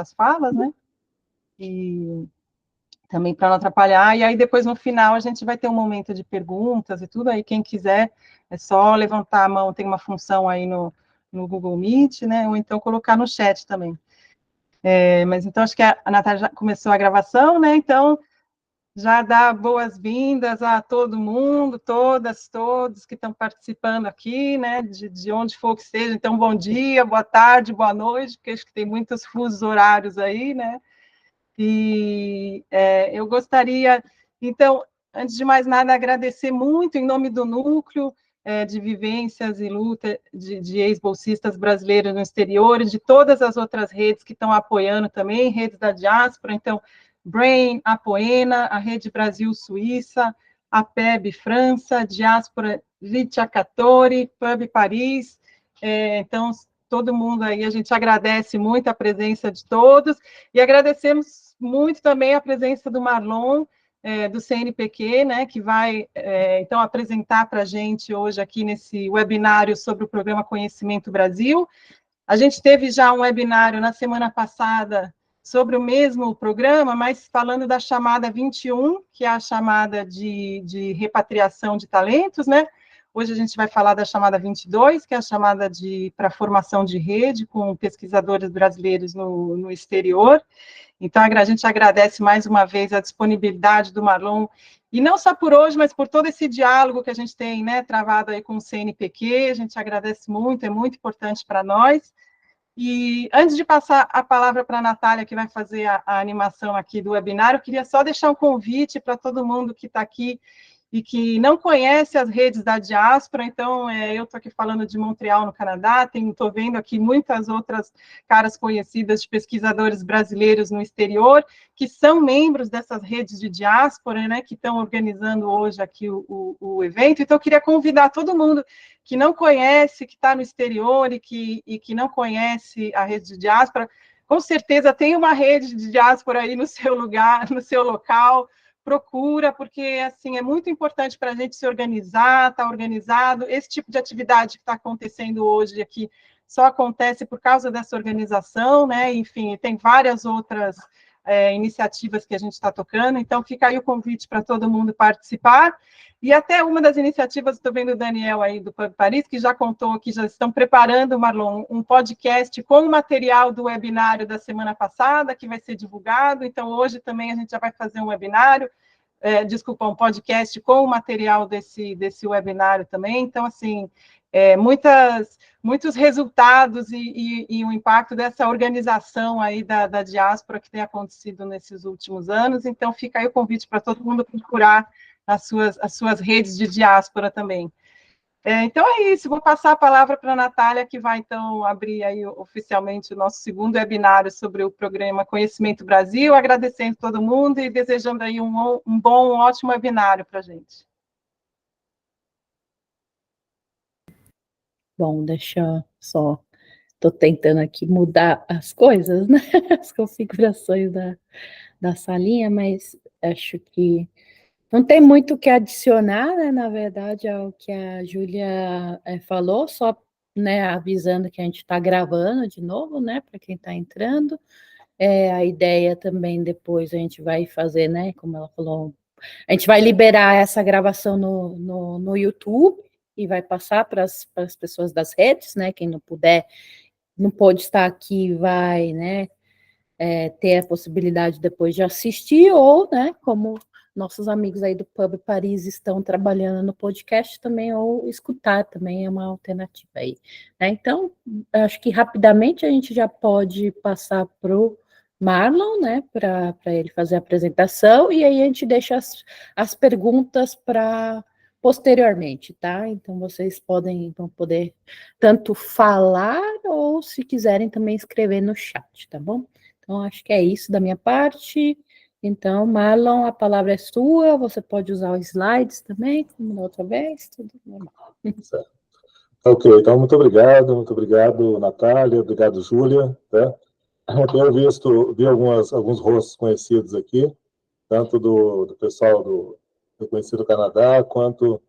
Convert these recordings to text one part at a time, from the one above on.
as falas, né? E também para não atrapalhar, e aí depois no final a gente vai ter um momento de perguntas e tudo, aí quem quiser é só levantar a mão, tem uma função aí no Google Meet, né, ou então colocar no chat também. Mas então acho que a Natália já começou a gravação, né, então já dá boas-vindas a todo mundo, todas, todos que estão participando aqui, né, de onde for que seja, então bom dia, boa tarde, boa noite, porque acho que tem muitos fusos horários aí, né, e eu gostaria, então, antes de mais nada, agradecer muito em nome do Núcleo de Vivências e Luta de Ex-Bolsistas Brasileiros no Exterior e de todas as outras redes que estão apoiando também, redes da diáspora, então, Brain, Apoena, a Rede Brasil Suíça, a PEB França, Diáspora Vitiacatori, Pub Paris, então, todo mundo aí, a gente agradece muito a presença de todos, e agradecemos muito também a presença do Marlon, do CNPq, né, que vai, então, apresentar para a gente hoje aqui nesse webinário sobre o programa Conhecimento Brasil. A gente teve já um webinário na semana passada sobre o mesmo programa, mas falando da chamada 21, que é a chamada de repatriação de talentos, né? Hoje a gente vai falar da chamada 22, que é a chamada para formação de rede com pesquisadores brasileiros no exterior. Então, a gente agradece mais uma vez a disponibilidade do Marlon, e não só por hoje, mas por todo esse diálogo que a gente tem, né, travado aí com o CNPq, a gente agradece muito, é muito importante para nós. E antes de passar a palavra para a Natália, que vai fazer a animação aqui do webinar, eu queria só deixar um convite para todo mundo que está aqui e que não conhece as redes da diáspora. Então, eu estou aqui falando de Montreal, no Canadá, estou vendo aqui muitas outras caras conhecidas de pesquisadores brasileiros no exterior, que são membros dessas redes de diáspora, né, que estão organizando hoje aqui o evento. Então, eu queria convidar todo mundo que não conhece, que está no exterior e que não conhece a rede de diáspora, com certeza tem uma rede de diáspora aí no seu lugar, no seu local, procura, porque assim é muito importante para a gente se organizar, estar organizado. Esse tipo de atividade que está acontecendo hoje aqui só acontece por causa dessa organização, né? Enfim, tem várias outras iniciativas que a gente está tocando, então fica aí o convite para todo mundo participar. E até uma das iniciativas, estou vendo o Daniel aí do Pub Paris, que já contou que já estão preparando, Marlon, um podcast com o material do webinário da semana passada, que vai ser divulgado. Então, hoje também a gente já vai fazer um webinário, um podcast com o material desse webinário também. Então, assim, muitos resultados e o impacto dessa organização aí da diáspora que tem acontecido nesses últimos anos. Então, fica aí o convite para todo mundo procurar as suas redes de diáspora também. Então é isso, vou passar a palavra para a Natália, que vai então abrir aí oficialmente o nosso segundo webinário sobre o programa Conhecimento Brasil, agradecendo todo mundo e desejando aí um bom, ótimo webinário para a gente. Bom, deixa eu só, estou tentando aqui mudar as coisas, né, as configurações da salinha, mas acho que não tem muito o que adicionar, né, na verdade, ao que a Júlia falou, só, né, avisando que a gente está gravando de novo, né, para quem está entrando. A ideia também depois a gente vai fazer, né, como ela falou, a gente vai liberar essa gravação no YouTube e vai passar para as pessoas das redes, né, quem não pôde estar aqui vai, né, ter a possibilidade depois de assistir, ou, né, como nossos amigos aí do Pub Paris estão trabalhando no podcast também, ou escutar também é uma alternativa aí, né? Então, acho que rapidamente a gente já pode passar para o Marlon, né, para ele fazer a apresentação, e aí a gente deixa as perguntas para posteriormente, tá? Então, vocês vão poder tanto falar, ou se quiserem também escrever no chat, tá bom? Então, acho que é isso da minha parte. Então, Marlon, a palavra é sua, você pode usar os slides também, como na outra vez, tudo normal. Certo. Ok, então muito obrigado, Natália, obrigado, Júlia. Tá? Eu vi alguns rostos conhecidos aqui, tanto do pessoal do Conhecido Canadá, quanto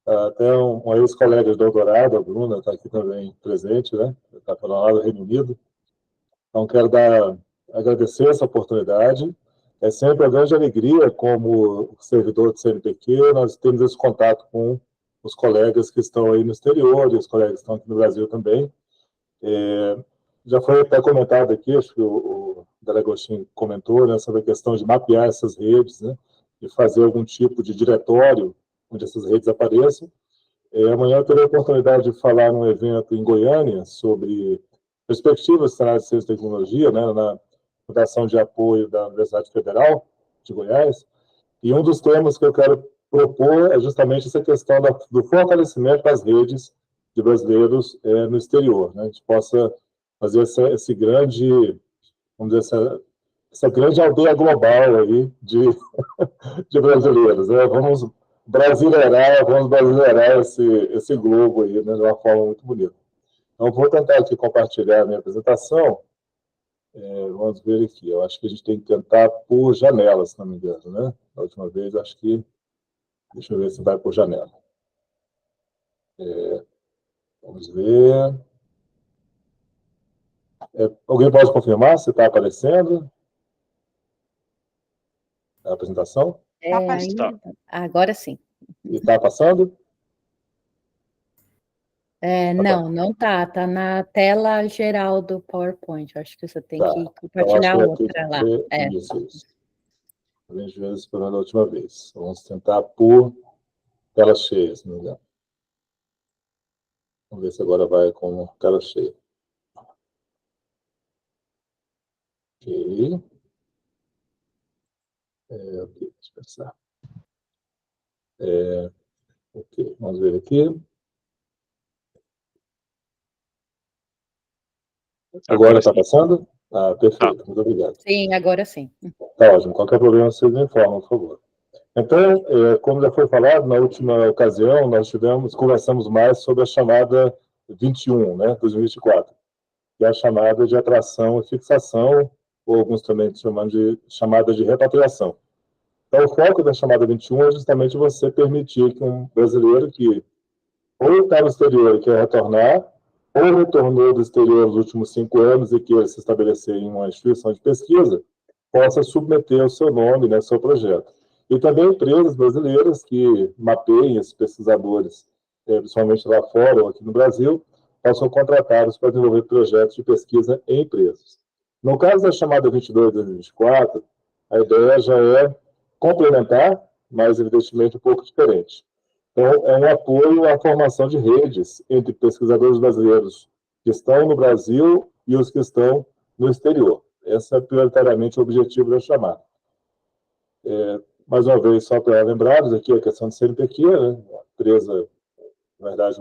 até uma ex-colega de doutorado, a Bruna, está aqui também presente, né? Está falando lá do Reino Unido. Então, quero dar agradecer essa oportunidade. É sempre uma grande alegria, como servidor do CNPq, nós temos esse contato com os colegas que estão aí no exterior, e os colegas que estão aqui no Brasil também. Já foi até comentado aqui, acho que o Delagostin comentou, né, sobre a questão de mapear essas redes, né, e fazer algum tipo de diretório onde essas redes apareçam. Amanhã eu terei a oportunidade de falar num evento em Goiânia sobre perspectivas do cenário de ciência e tecnologia, né, na Fundação de Apoio da Universidade Federal de Goiás, e um dos temas que eu quero propor é justamente essa questão do fortalecimento das redes de brasileiros no exterior, né? A gente possa fazer esse grande, vamos dizer, essa grande aldeia global aí de brasileiros, né? Vamos brasileirar esse globo aí, né, de uma forma muito bonita. Então, vou tentar aqui compartilhar a minha apresentação. Vamos ver aqui. Eu acho que a gente tem que tentar por janela, se não me engano, né? Da última vez, acho que... Deixa eu ver se vai por janela. Vamos ver. Alguém pode confirmar se está aparecendo a apresentação? Agora sim. E está passando? Não está. Está na tela geral do PowerPoint. Acho que você tem que compartilhar então, outra lá. Isso. A gente viu isso da última vez. Vamos tentar por tela cheia, se não me engano. Vamos ver se agora vai com tela cheia. Ok. Ok, deixa eu pensar. Ok, vamos ver aqui. Agora está passando? Perfeito, muito obrigado. Sim, agora sim. Está ótimo. Qualquer problema, vocês me informam, por favor. Então, como já foi falado, na última ocasião, nós conversamos mais sobre a chamada 21, né, 2024, que é a chamada de atração e fixação, ou alguns também chamam de chamada de repatriação. Então, o foco da chamada 21 é justamente você permitir que um brasileiro que ou está no exterior e quer retornar, ou retornou do exterior nos últimos 5 anos e quer se estabelecer em uma instituição de pesquisa, possa submeter o seu nome, né, seu projeto. E também empresas brasileiras que mapeiem esses pesquisadores, principalmente lá fora ou aqui no Brasil, possam contratá-los para desenvolver projetos de pesquisa em empresas. No caso da chamada 22-2024, a ideia já é complementar, mas evidentemente um pouco diferente. Então, é um apoio à formação de redes entre pesquisadores brasileiros que estão no Brasil e os que estão no exterior. Esse é prioritariamente o objetivo da chamada. Mais uma vez, só para lembrarmos aqui a questão do CNPq, né? Uma empresa, na verdade,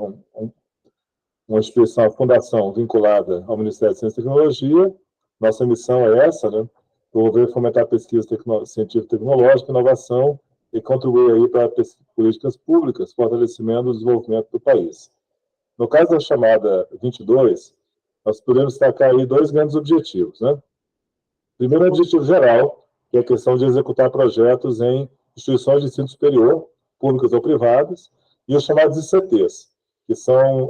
uma instituição, uma fundação vinculada ao Ministério de Ciência e Tecnologia. Nossa missão é essa, né? Promover e fomentar a pesquisa científica e tecnológica, inovação e contribuir aí para políticas públicas, fortalecimento do desenvolvimento do país. No caso da chamada 22, nós podemos destacar aí 2 grandes objetivos, né? Primeiro, o objetivo geral, que é a questão de executar projetos em instituições de ensino superior, públicas ou privadas, e os chamados ICTs, que são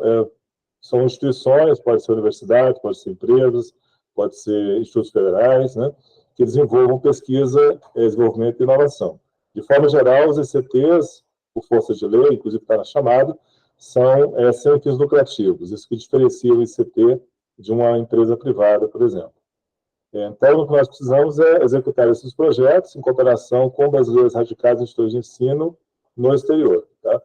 instituições, pode ser universidade, pode ser empresas, pode ser institutos federais, né, que desenvolvam pesquisa, desenvolvimento e inovação. De forma geral, os ICTs, por força de lei, inclusive está na chamada, são sem fins lucrativos. Isso que diferencia o ICT de uma empresa privada, por exemplo. Então, o que nós precisamos é executar esses projetos em cooperação com brasileiros radicados em instituições de ensino no exterior. Tá?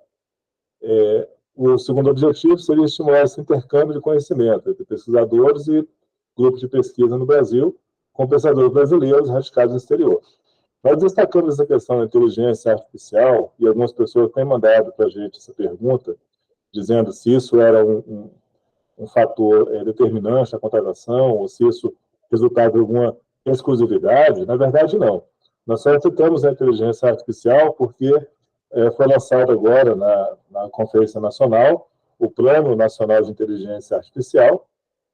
O segundo objetivo seria estimular esse intercâmbio de conhecimento entre pesquisadores e grupos de pesquisa no Brasil, com pesquisadores brasileiros radicados no exterior. Nós destacamos essa questão da inteligência artificial, e algumas pessoas têm mandado para a gente essa pergunta, dizendo se isso era um fator determinante da contratação, ou se isso resultado de alguma exclusividade. Na verdade, não. Nós só citamos a inteligência artificial porque foi lançado agora na Conferência Nacional o Plano Nacional de Inteligência Artificial,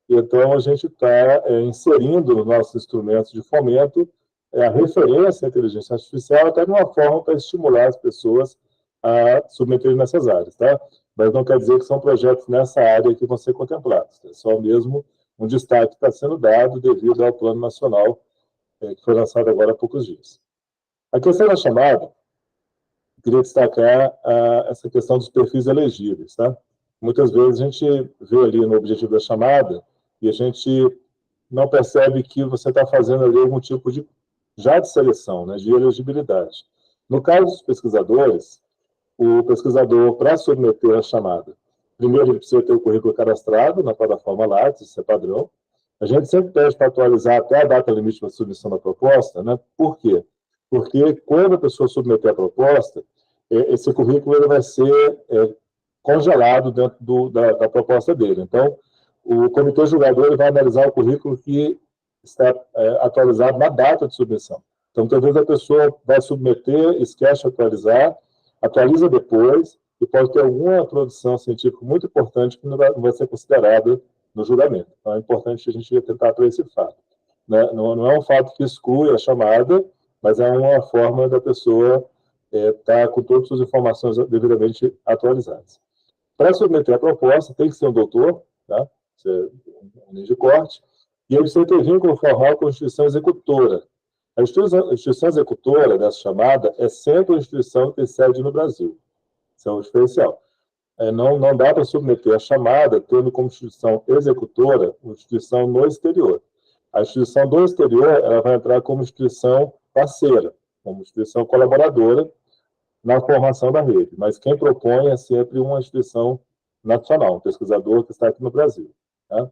e então a gente está inserindo nos nossos instrumentos de fomento a referência à inteligência artificial, até de uma forma para estimular as pessoas a submeterem nessas áreas, tá? Mas não quer dizer que são projetos nessa área que vão ser contemplados. É só mesmo um destaque que está sendo dado devido ao Plano Nacional que foi lançado agora há poucos dias. A questão da chamada, eu queria destacar essa questão dos perfis elegíveis, tá? Muitas vezes a gente vê ali no objetivo da chamada e a gente não percebe que você está fazendo ali algum tipo de seleção, né, de elegibilidade. No caso dos pesquisadores, o pesquisador, para submeter a chamada, primeiro ele precisa ter o currículo cadastrado na plataforma Lattes, isso é padrão. A gente sempre pede para atualizar até a data limite para submissão da proposta, né? Por quê? Porque quando a pessoa submeter a proposta, esse currículo ele vai ser congelado dentro da proposta dele. Então, o comitê julgador ele vai analisar o currículo que está atualizado na data de submissão. Então, muitas vezes a pessoa vai submeter, esquece de atualizar, atualiza depois, e pode ter alguma produção científica muito importante que não vai ser considerada no julgamento. Então, é importante a gente tentar para esse fato. Né? Não é um fato que exclui a chamada, mas é uma forma da pessoa estar com todas as informações devidamente atualizadas. Para submeter a proposta, tem que ser um doutor, tá? Ser um nível de corte, e ele precisa ter vínculo formal com a instituição executora. A instituição executora dessa chamada é sempre uma instituição que tem sede no Brasil. Isso é um diferencial. Não dá para submeter a chamada tendo como instituição executora uma instituição no exterior. A instituição do exterior ela vai entrar como instituição parceira, como instituição colaboradora na formação da rede, mas quem propõe é sempre uma instituição nacional, um pesquisador que está aqui no Brasil. Tá?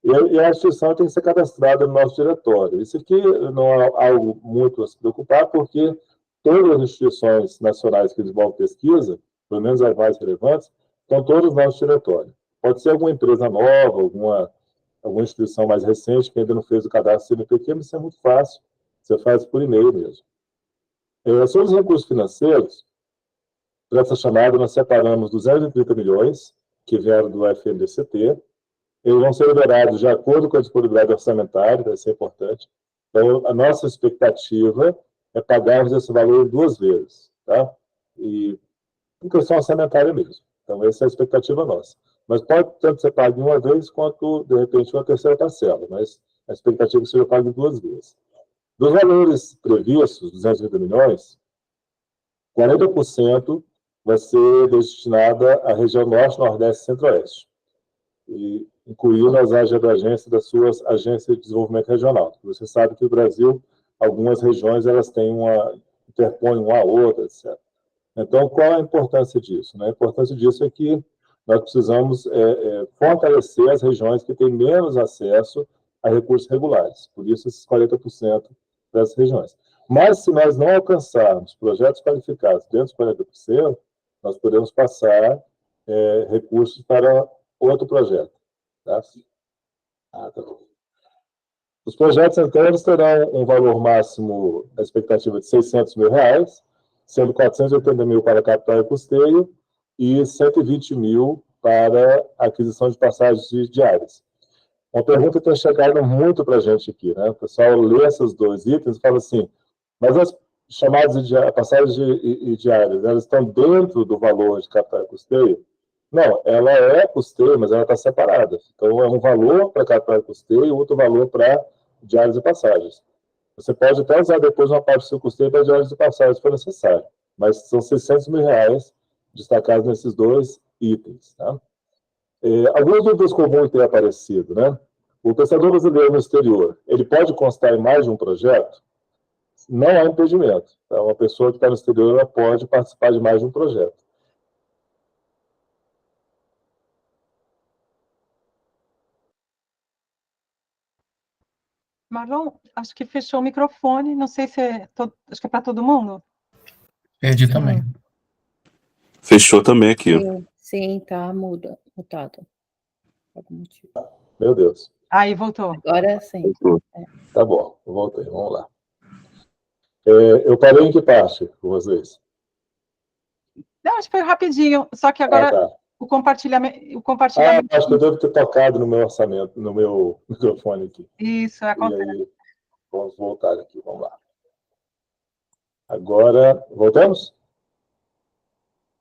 E a instituição tem que ser cadastrada no nosso diretório. Isso aqui não é algo muito a se preocupar, porque todas as instituições nacionais que desenvolvem pesquisa, pelo menos as mais relevantes, estão todas no nosso diretório. Pode ser alguma empresa nova, alguma instituição mais recente que ainda não fez o cadastro CNPq, mas isso é muito fácil, você faz por e-mail mesmo. Sobre os recursos financeiros, para essa chamada, nós separamos 230 milhões, que vieram do FNDCT. Eles vão ser liberados de acordo com a disponibilidade orçamentária, vai ser importante. Então, a nossa expectativa é pagarmos esse valor 2 vezes, tá? E em questão orçamentária mesmo. Então, essa é a expectativa nossa. Mas pode tanto ser pago uma vez, quanto, de repente, uma terceira parcela. Mas a expectativa é que seja pago 2 vezes. Dos valores previstos, 230 milhões, 40% vai ser destinada à região Norte, Nordeste e Centro-Oeste, e incluindo as áreas de abrangência das suas agências de desenvolvimento regional. Você sabe que o Brasil, algumas regiões, elas têm interpõem uma a outra, etc. Então, qual a importância disso? A importância disso é que nós precisamos fortalecer as regiões que têm menos acesso a recursos regulares. Por isso, esses 40% dessas regiões. Mas, se nós não alcançarmos projetos qualificados dentro dos 40%, nós podemos passar recursos para outro projeto. Tá? Tá bom. Os projetos, então, eles terão um valor máximo, a expectativa de R$600 mil, sendo 480 mil para capital e custeio e 120 mil para aquisição de passagens diárias. Uma pergunta que tem chegado muito para a gente aqui, né? O pessoal lê esses 2 itens e fala assim, mas as chamadas de passagens diárias, elas estão dentro do valor de capital e custeio? Não, ela é custeio, mas ela está separada. Então, é um valor para capital e custeio e outro valor para diárias e passagens. Você pode até usar depois uma parte do seu custeio para diárias e passagens, se for necessário. Mas são R$600 mil destacados nesses 2 itens. Tá? Algumas dúvidas comuns têm aparecido, né? O pesquisador brasileiro no exterior, ele pode constar em mais de um projeto? Não há impedimento. Então, uma pessoa que está no exterior ela pode participar de mais de um projeto. Marlon, acho que fechou o microfone, não sei se acho que é para todo mundo. Perdi também. Fechou também aqui. Sim, tá mutado. Por algum motivo. Meu Deus. Aí, voltou. Agora sim. Tá bom, eu voltei, vamos lá. Eu parei em que parte com vocês? Não, acho que foi rapidinho, só que agora tá. o compartilhamento... Acho que eu devo ter tocado no meu orçamento, no meu microfone aqui. Isso, acontece. E aí, vamos voltar aqui, vamos lá. Agora, voltamos?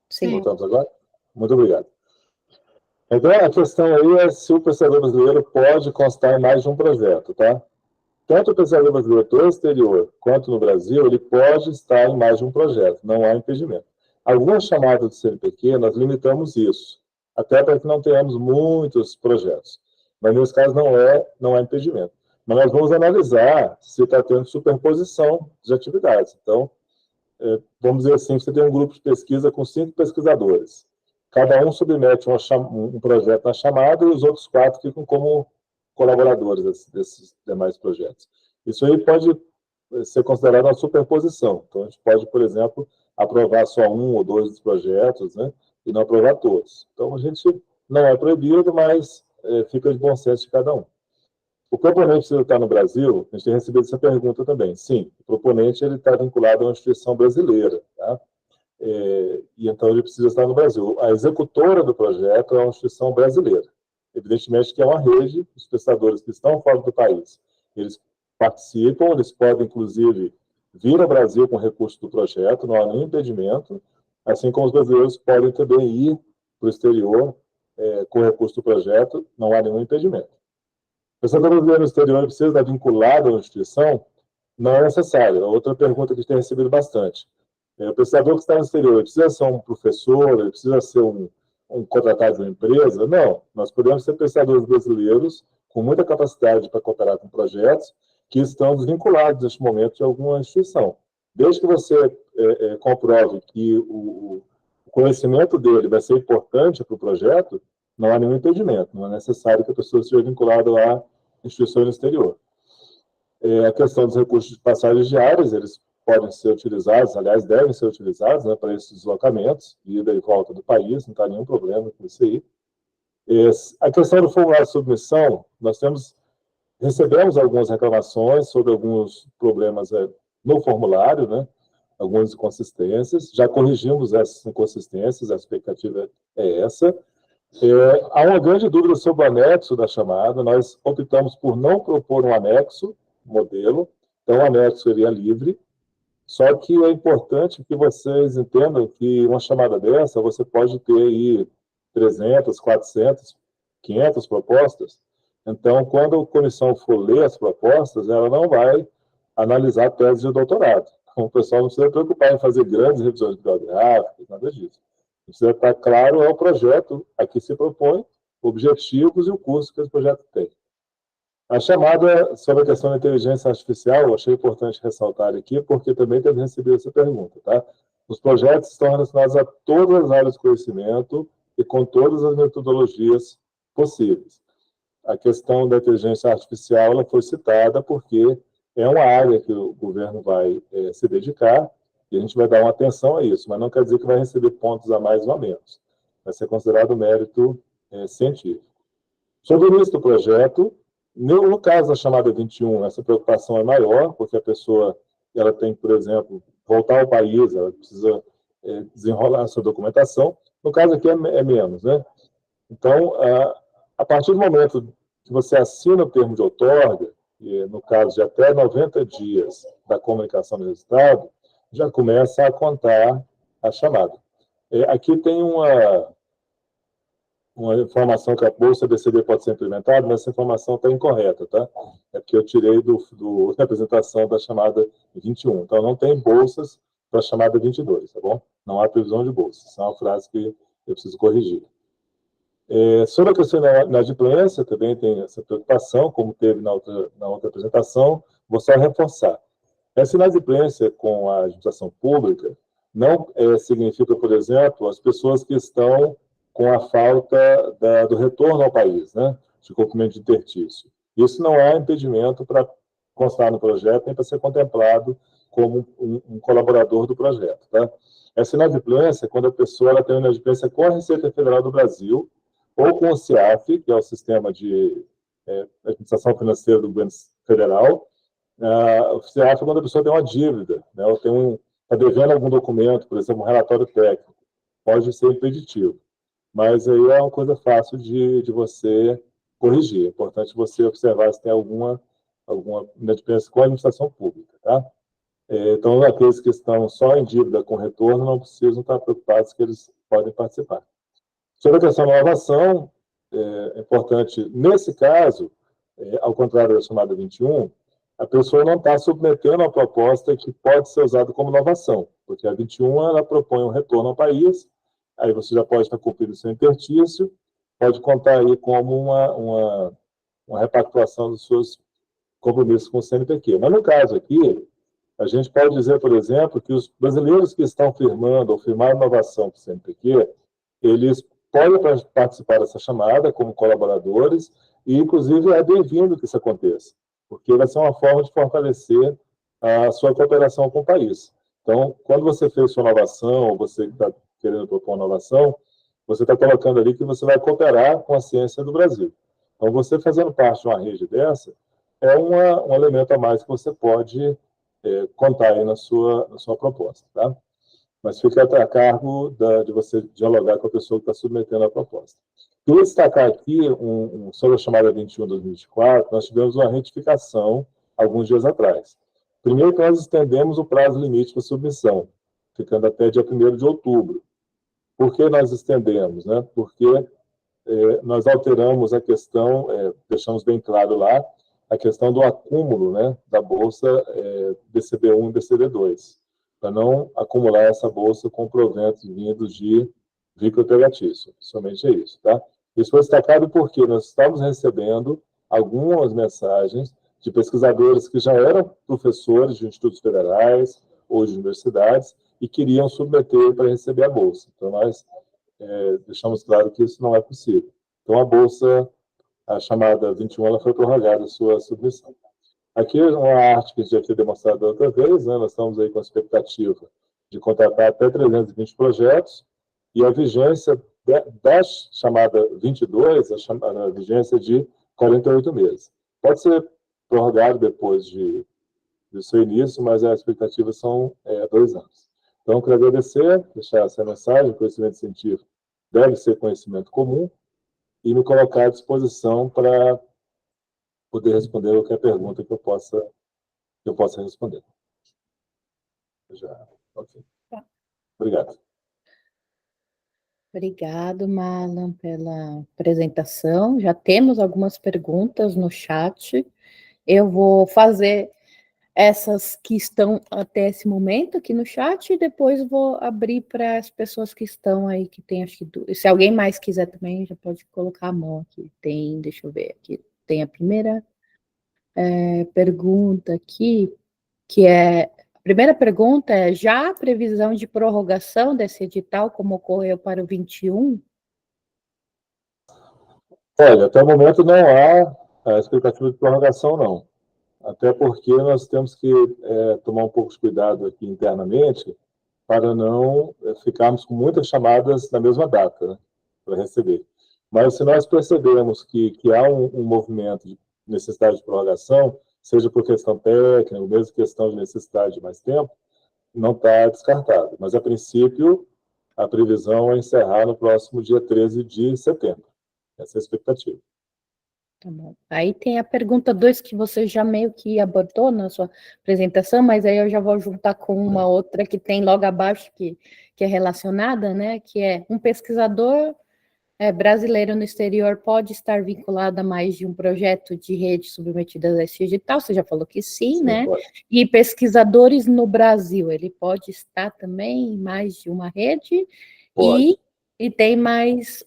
Sim. Voltamos agora? Muito obrigado. Então, a questão aí é se o pesquisador brasileiro pode constar em mais de um projeto, tá? tanto o pesquisador brasileiro do exterior quanto no Brasil, ele pode estar em mais de um projeto, não há impedimento. Algumas chamadas do CNPq, nós limitamos isso, até para que não tenhamos muitos projetos. Mas, nesse caso, não há impedimento. Mas nós vamos analisar se está tendo superposição de atividades. Então, vamos dizer assim, você tem um grupo de pesquisa com 5 pesquisadores. Cada um submete um projeto na chamada e os outros 4 ficam como colaboradores desses demais projetos. Isso aí pode ser considerado uma superposição. Então, a gente pode, por exemplo, aprovar só 1 ou 2 dos projetos, né, e não aprovar todos. Então, a gente não é proibido, mas fica de bom senso de cada um. O proponente precisa estar no Brasil? A gente tem recebido essa pergunta também. Sim, o proponente está vinculado a uma instituição brasileira, tá? E então ele precisa estar no Brasil. A executora do projeto é uma instituição brasileira. Evidentemente que é uma rede, os pesquisadores que estão fora do país, eles participam, eles podem, inclusive, vir ao Brasil com recurso do projeto, não há nenhum impedimento, assim como os brasileiros podem também ir para o exterior com recurso do projeto, não há nenhum impedimento. O pesquisador brasileiro no exterior precisa estar vinculado a uma instituição? Não é necessário. Outra pergunta que a gente tem recebido bastante. O pesquisador que está no exterior, ele precisa ser um professor, ele precisa ser um contratado de uma empresa? Não. Nós podemos ser pesquisadores brasileiros com muita capacidade para cooperar com projetos que estão desvinculados neste momento de alguma instituição. Desde que você comprove que o conhecimento dele vai ser importante para o projeto, não há nenhum impedimento. Não é necessário que a pessoa seja vinculada a instituições no exterior. A questão dos recursos de passagens diárias, eles podem ser utilizados, aliás, devem ser utilizados, né, para esses deslocamentos, ida e volta do país, não está nenhum problema com isso aí. A questão do formulário de submissão, nós recebemos algumas reclamações sobre alguns problemas no formulário, né, algumas inconsistências, já corrigimos essas inconsistências, a expectativa é essa. Há uma grande dúvida sobre o anexo da chamada, nós optamos por não propor um anexo, modelo, então o anexo seria livre, só que é importante que vocês entendam que uma chamada dessa, você pode ter aí 300, 400, 500 propostas. Então, quando a comissão for ler as propostas, ela não vai analisar a tese de doutorado. Então, o pessoal não precisa se preocupar em fazer grandes revisões bibliográficas, nada disso. Precisa estar claro é o projeto a que se propõe, objetivos e o custo que esse projeto tem. A chamada sobre a questão da inteligência artificial, eu achei importante ressaltar aqui, porque também teve recebido essa pergunta, tá? Os projetos estão relacionados a todas as áreas de conhecimento e com todas as metodologias possíveis. A questão da inteligência artificial ela foi citada porque é uma área que o governo vai se dedicar e a gente vai dar uma atenção a isso, mas não quer dizer que vai receber pontos a mais ou a menos. Vai ser considerado mérito científico. Sobre o início do projeto, no caso da chamada 21, essa preocupação é maior, porque a pessoa ela tem, por exemplo, voltar ao país, ela precisa desenrolar a sua documentação. No caso aqui é menos, né? Então, a partir do momento que você assina o termo de outorga, e no caso de até 90 dias da comunicação do resultado, já começa a contar a chamada. Aqui tem uma informação que a bolsa BCD pode ser implementada, mas essa informação está incorreta, tá? É porque eu tirei da apresentação da chamada 21. Então, não tem bolsas para a chamada 22, tá bom? Não há previsão de bolsas. Essa é uma frase que eu preciso corrigir. Sobre a questão da inadimplência, também tem essa preocupação, como teve na outra apresentação, vou só reforçar. Essa inadimplência com a administração pública não significa, por exemplo, as pessoas que estão com a falta do retorno ao país, né, de cumprimento de interstício. Isso não é impedimento para constar no projeto, nem para ser contemplado como um colaborador do projeto. Tá? Essa inadimplência é quando a pessoa ela tem uma inadimplência com a Receita Federal do Brasil ou com o CIAF, que é o Sistema de Administração Financeira do Governo Federal. O CIAF é quando a pessoa tem uma dívida, né, ou está devendo algum documento, por exemplo, um relatório técnico, pode ser impeditivo. Mas aí é uma coisa fácil de você corrigir. É importante você observar se tem alguma inadimplência com a administração pública. Tá? Então, aqueles que estão só em dívida com retorno não precisam estar preocupados que eles podem participar. Sobre a questão da inovação, é importante, nesse caso, ao contrário da chamada 21, a pessoa não está submetendo a proposta que pode ser usada como inovação, porque a 21 ela propõe um retorno ao país, aí você já pode estar cumprindo o seu interstício, pode contar aí como uma repactuação dos seus compromissos com o CNPq. Mas, no caso aqui, a gente pode dizer, por exemplo, que os brasileiros que estão firmando ou firmaram inovação com o CNPq, eles podem participar dessa chamada como colaboradores e, inclusive, é bem-vindo que isso aconteça, porque vai ser uma forma de fortalecer a sua cooperação com o país. Então, quando você fez sua inovação, ou você está querendo propor uma inovação, você está colocando ali que você vai cooperar com a ciência do Brasil. Então, você fazendo parte de uma rede dessa, é um elemento a mais que você pode contar aí na sua proposta, tá? Mas fica a cargo de você dialogar com a pessoa que está submetendo a proposta. Queria destacar aqui, sobre a chamada 21/2024, nós tivemos uma retificação alguns dias atrás. Primeiro que nós estendemos o prazo limite para submissão, ficando até dia 1º de outubro. Por que nós estendemos? Né? Porque nós alteramos a questão, deixamos bem claro lá, a questão do acúmulo, né, da bolsa DCB1 e DCB2, para não acumular essa bolsa com proventos vindos de vínculo empregatício. Somente é isso, tá? Isso foi destacado porque nós estamos recebendo algumas mensagens de pesquisadores que já eram professores de institutos federais ou de universidades e queriam submeter para receber a bolsa. Então, nós deixamos claro que isso não é possível. Então, a bolsa, a chamada 21, ela foi prorrogada a sua submissão. Aqui é uma arte que a gente já tinha demonstrado outra vez, né? Nós estamos aí com a expectativa de contratar até 320 projetos, e a vigência da chamada 22, a vigência de 48 meses. Pode ser prorrogado depois do seu início, mas as expectativas são 2 anos. Então, eu quero agradecer, deixar essa mensagem, conhecimento científico deve ser conhecimento comum, e me colocar à disposição para poder responder qualquer pergunta que eu possa responder. Ok. Obrigado. Obrigado, Marlon, pela apresentação. Já temos algumas perguntas no chat. Eu vou fazer essas que estão até esse momento aqui no chat e depois vou abrir para as pessoas que estão aí, que tem, acho que, se alguém mais quiser também, já pode colocar a mão aqui. Tem, deixa eu ver aqui, tem a primeira pergunta aqui, que é, a primeira pergunta é, já há previsão de prorrogação desse edital, como ocorreu para o 21? Olha, até o momento não há a expectativa de prorrogação, não. Até porque nós temos que tomar um pouco de cuidado aqui internamente para não ficarmos com muitas chamadas na mesma data, né, para receber. Mas se nós percebemos que há um movimento de necessidade de prorrogação, seja por questão técnica, ou mesmo questão de necessidade de mais tempo, não está descartado. Mas, a princípio, a previsão é encerrar no próximo dia 13 de setembro. Essa é a expectativa. Tá bom. Aí tem a pergunta 2 que você já meio que abordou na sua apresentação, mas aí eu já vou juntar com uma outra que tem logo abaixo, que é relacionada, né? Que é um pesquisador brasileiro no exterior pode estar vinculado a mais de um projeto de rede submetidas a esse edital? Você já falou que sim, né? Pode. E pesquisadores no Brasil, ele pode estar também em mais de uma rede? Pode. E tem mais...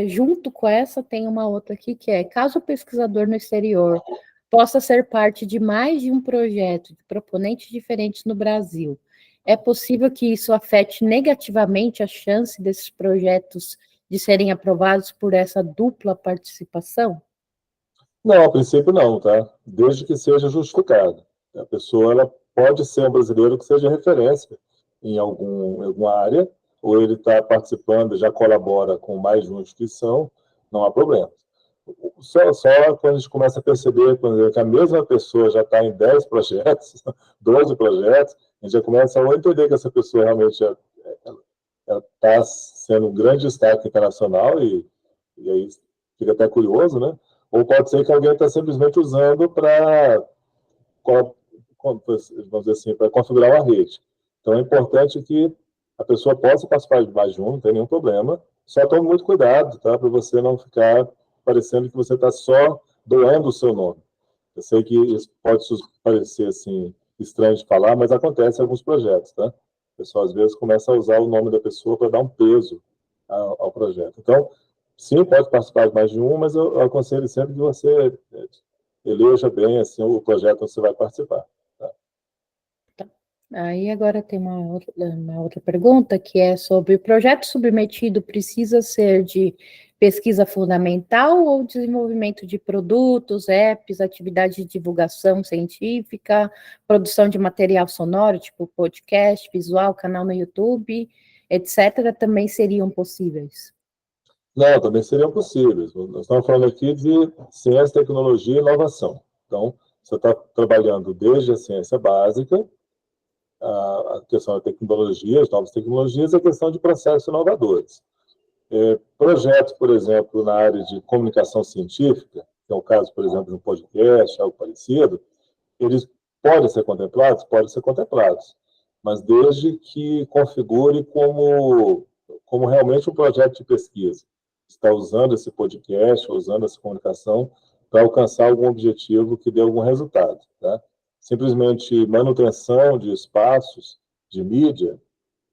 junto com essa, tem uma outra aqui, que é, caso o pesquisador no exterior possa ser parte de mais de um projeto de proponentes diferentes no Brasil, é possível que isso afete negativamente a chance desses projetos de serem aprovados por essa dupla participação? Não, a princípio não, tá? Desde que seja justificado. A pessoa ela pode ser um brasileiro que seja referência em alguma área, ou ele está participando, já colabora com mais de uma instituição, não há problema. Só quando a gente começa a perceber que a mesma pessoa já está em 10 projetos, 12 projetos, a gente já começa a entender que essa pessoa realmente está sendo um grande destaque internacional, e aí fica até curioso, né? Ou pode ser que alguém está simplesmente usando para, vamos dizer assim, para configurar uma rede. Então, é importante que a pessoa possa participar de mais de um, não tem nenhum problema, só tome muito cuidado, tá? Para você não ficar parecendo que você está só doando o seu nome. Eu sei que isso pode parecer assim, estranho de falar, mas acontece em alguns projetos, tá? O pessoal, às vezes, começa a usar o nome da pessoa para dar um peso ao projeto. Então, sim, pode participar de mais de um, mas eu aconselho sempre que você eleja bem assim, o projeto onde você vai participar. Tá? Aí agora tem uma outra pergunta, que é sobre o projeto submetido precisa ser de pesquisa fundamental ou desenvolvimento de produtos, apps, atividade de divulgação científica, produção de material sonoro, tipo podcast, visual, canal no YouTube, etc., também seriam possíveis? Não, também seriam possíveis. Nós estamos falando aqui de ciência, tecnologia e inovação. Então, você está trabalhando desde a ciência básica, a questão da tecnologia, as novas tecnologias, e a questão de processos inovadores. Projetos, por exemplo, na área de comunicação científica, que é o caso, por exemplo, de um podcast, algo parecido, eles podem ser contemplados? Podem ser contemplados, mas desde que configure como realmente um projeto de pesquisa. Está usando esse podcast, usando essa comunicação para alcançar algum objetivo que dê algum resultado. Tá? Simplesmente manutenção de espaços de mídia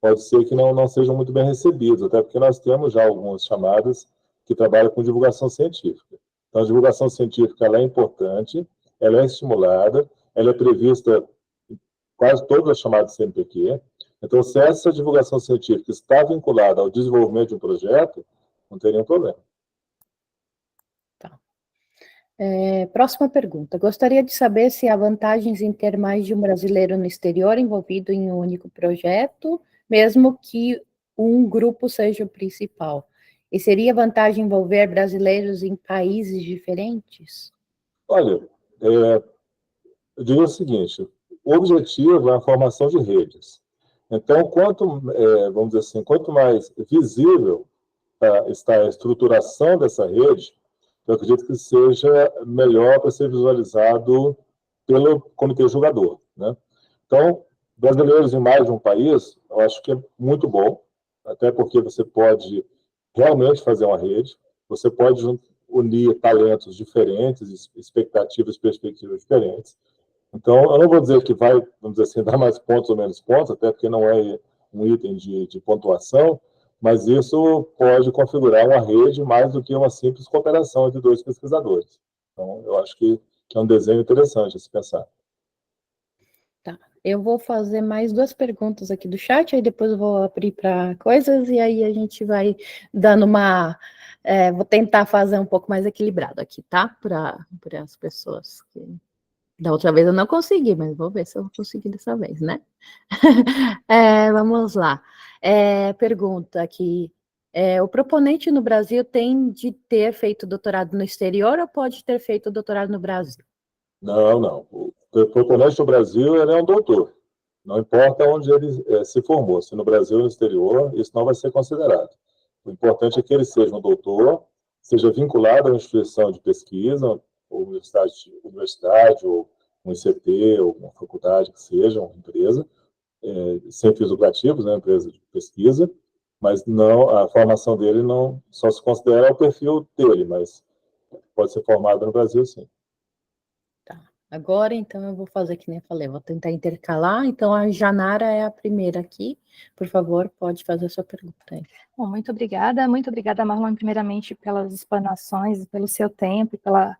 pode ser que não sejam muito bem recebidos, até porque nós temos já algumas chamadas que trabalham com divulgação científica. Então, a divulgação científica ela é importante, ela é estimulada, ela é prevista em quase todas as chamadas CNPq. Então, se essa divulgação científica está vinculada ao desenvolvimento de um projeto, não teria nenhum problema. Próxima pergunta. Gostaria de saber se há vantagens em ter mais de um brasileiro no exterior envolvido em um único projeto, mesmo que um grupo seja o principal. E seria vantagem envolver brasileiros em países diferentes? Olha, eu diria o seguinte, o objetivo é a formação de redes. Então, vamos dizer assim, quanto mais visível está a estruturação dessa rede, eu acredito que seja melhor para ser visualizado pelo comitê julgador. Né? Então, brasileiros em mais de um país, eu acho que é muito bom, até porque você pode realmente fazer uma rede, você pode unir talentos diferentes, expectativas e perspectivas diferentes. Então, eu não vou dizer que vai, vamos dizer assim, dar mais pontos ou menos pontos, até porque não é um item de pontuação, mas isso pode configurar uma rede mais do que uma simples cooperação entre dois pesquisadores. Então, eu acho que é um desenho interessante a se pensar. Tá. Eu vou fazer mais 2 perguntas aqui do chat, aí depois eu vou abrir para coisas, e aí a gente vai dando uma... vou tentar fazer um pouco mais equilibrado aqui, tá? Para as pessoas que... Da outra vez eu não consegui, mas vou ver se eu consegui dessa vez, né? Vamos lá. Pergunta aqui. O proponente no Brasil tem de ter feito doutorado no exterior ou pode ter feito doutorado no Brasil? Não. O proponente do Brasil ele é um doutor. Não importa onde ele se formou, se no Brasil ou no exterior, isso não vai ser considerado. O importante é que ele seja um doutor, seja vinculado a uma instituição de pesquisa, ou universidade, ou um ICT, ou uma faculdade que seja, uma empresa, sem fins lucrativos, né, empresa de pesquisa, mas não, a formação dele não só se considera o perfil dele, mas pode ser formado no Brasil, sim. Tá. Agora, então, eu vou fazer que nem eu falei, vou tentar intercalar. Então, a Janara é a primeira aqui. Por favor, pode fazer a sua pergunta aí. Bom, muito obrigada, Marlon, primeiramente pelas explanações, pelo seu tempo, pela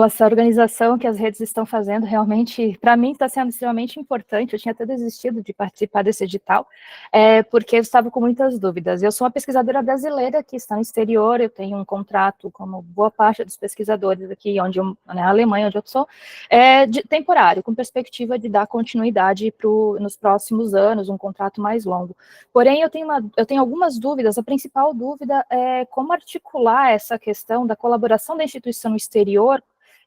essa organização que as redes estão fazendo. Realmente, para mim, está sendo extremamente importante. Eu tinha até desistido de participar desse edital, porque eu estava com muitas dúvidas. Eu sou uma pesquisadora brasileira que está no exterior, eu tenho um contrato, como boa parte dos pesquisadores aqui, na Alemanha, onde eu sou, temporário, com perspectiva de dar continuidade nos próximos anos, um contrato mais longo. Porém, eu tenho algumas dúvidas. A principal dúvida é como articular essa questão da colaboração da instituição no exterior,